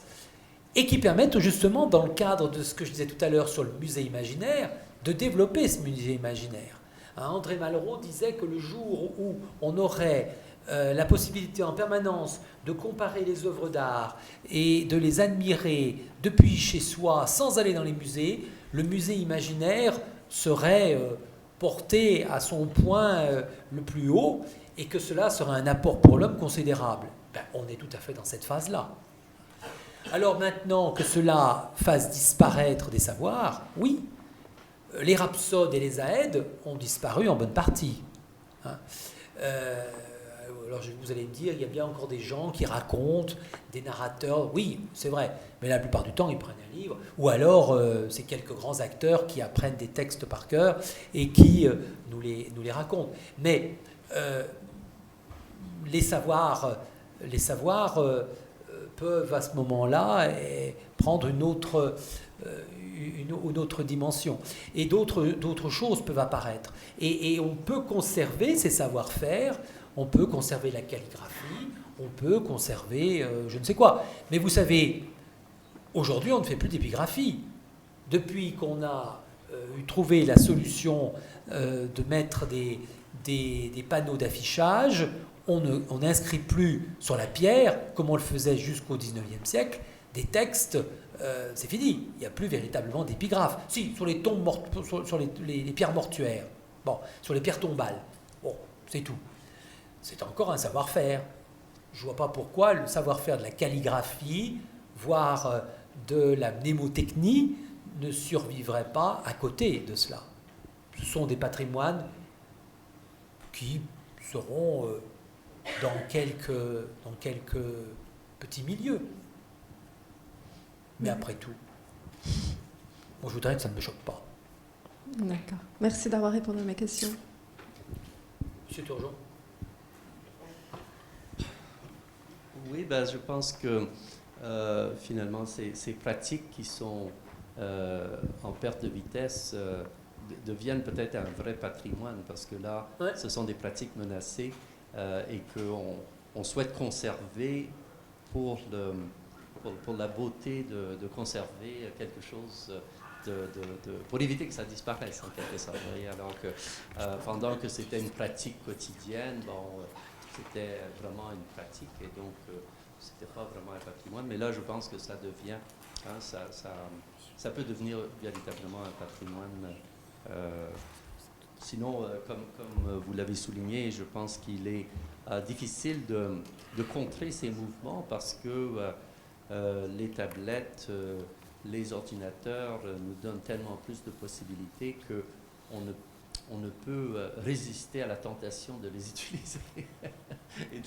et qui permettent justement, dans le cadre de ce que je disais tout à l'heure sur le musée imaginaire, de développer ce musée imaginaire. André Malraux disait que le jour où on aurait la possibilité en permanence de comparer les œuvres d'art et de les admirer depuis chez soi sans aller dans les musées, le musée imaginaire serait porté à son point le plus haut et que cela serait un apport pour l'homme considérable. Ben, on est tout à fait dans cette phase-là. Alors maintenant que cela fasse disparaître des savoirs, oui, les rhapsodes et les aèdes ont disparu en bonne partie. Hein. Alors vous allez me dire, il y a bien encore des gens qui racontent, des narrateurs, oui, c'est vrai, mais la plupart du temps, ils prennent un livre, ou alors c'est quelques grands acteurs qui apprennent des textes par cœur et qui nous les racontent. Mais les savoirs peuvent à ce moment-là prendre une autre dimension. Et d'autres choses peuvent apparaître. Et on peut conserver ces savoir-faire, on peut conserver la calligraphie, on peut conserver je ne sais quoi. Mais vous savez, aujourd'hui, on ne fait plus d'épigraphie. Depuis qu'on a trouvé la solution de mettre des panneaux d'affichage, on n'inscrit plus sur la pierre, comme on le faisait jusqu'au XIXe siècle, des textes, c'est fini. Il n'y a plus véritablement d'épigraphe. Si, sur les tombes sur les pierres mortuaires, bon, sur les pierres tombales, bon, c'est tout. C'est encore un savoir-faire. Je ne vois pas pourquoi le savoir-faire de la calligraphie, voire de la mnémotechnie, ne survivrait pas à côté de cela. Ce sont des patrimoines qui seront dans quelques petits milieux. Mais après tout, moi je voudrais que ça ne me choque pas. D'accord. Merci d'avoir répondu à mes questions. Monsieur Turgeon. Oui, ben, je pense que finalement, ces pratiques qui sont en perte de vitesse deviennent peut-être un vrai patrimoine, parce que là, ouais, ce sont des pratiques menacées et qu'on souhaite conserver pour la beauté de conserver quelque chose, pour éviter que ça disparaisse en quelque sorte. Alors que pendant que c'était une pratique quotidienne, bon, c'était vraiment une pratique et donc c'était pas vraiment un patrimoine. Mais là, je pense que ça devient, hein, ça peut devenir véritablement un patrimoine. Sinon, comme vous l'avez souligné, je pense qu'il est difficile de contrer ces mouvements parce que les tablettes, les ordinateurs nous donnent tellement plus de possibilités qu'on ne peut résister à la tentation de les utiliser et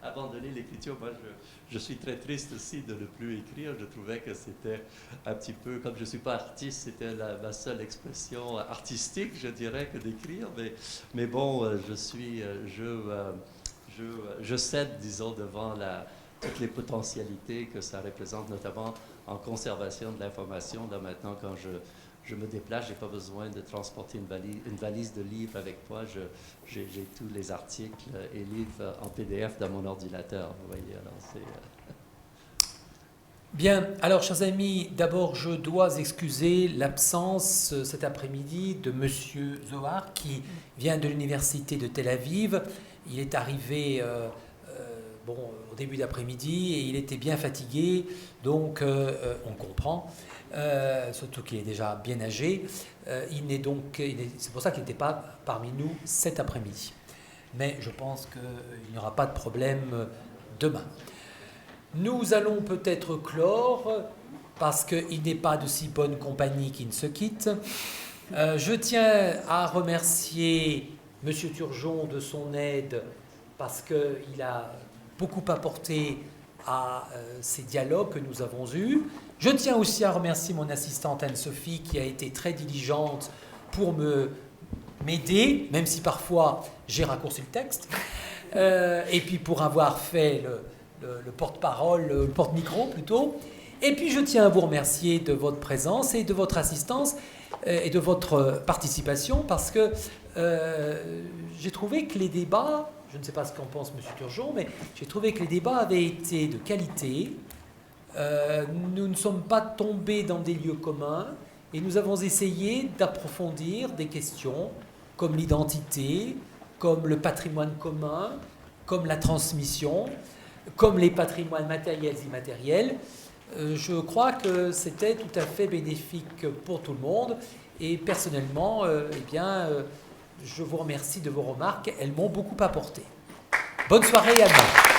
d'abandonner l'écriture. Moi, je suis très triste aussi de ne plus écrire. Je trouvais que c'était un petit peu, comme je ne suis pas artiste, c'était ma seule expression artistique, je dirais, que d'écrire. Mais bon, je cède, disons, devant toutes les potentialités que ça représente, notamment en conservation de l'information. Là, maintenant, quand je me déplace, je n'ai pas besoin de transporter une valise de livres avec moi. J'ai tous les articles et livres en PDF dans mon ordinateur. Vous voyez, alors c'est... Bien, alors chers amis, d'abord je dois excuser l'absence cet après-midi de Monsieur Zohar qui vient de l'université de Tel Aviv. Il est arrivé au début d'après-midi et il était bien fatigué, donc on comprend. Surtout qu'il est déjà bien âgé. C'est pour ça qu'il n'était pas parmi nous cet après-midi. Mais je pense qu'il n'y aura pas de problème demain. Nous allons peut-être clore, parce qu'il n'est pas de si bonne compagnie qui ne se quitte. Je tiens à remercier M. Turgeon de son aide, parce qu'il a beaucoup apporté à ces dialogues que nous avons eus. Je tiens aussi à remercier mon assistante Anne-Sophie qui a été très diligente pour m'aider, même si parfois j'ai raccourci le texte, et puis pour avoir fait le porte-parole, le porte-micro plutôt. Et puis je tiens à vous remercier de votre présence et de votre assistance et de votre participation, parce que j'ai trouvé que les débats, je ne sais pas ce qu'en pense M. Turgeon, mais j'ai trouvé que les débats avaient été de qualité. Nous ne sommes pas tombés dans des lieux communs et nous avons essayé d'approfondir des questions comme l'identité, comme le patrimoine commun, comme la transmission, comme les patrimoines matériels et immatériels. Je crois que c'était tout à fait bénéfique pour tout le monde. Et personnellement, je vous remercie de vos remarques. Elles m'ont beaucoup apporté. Bonne soirée, Anna.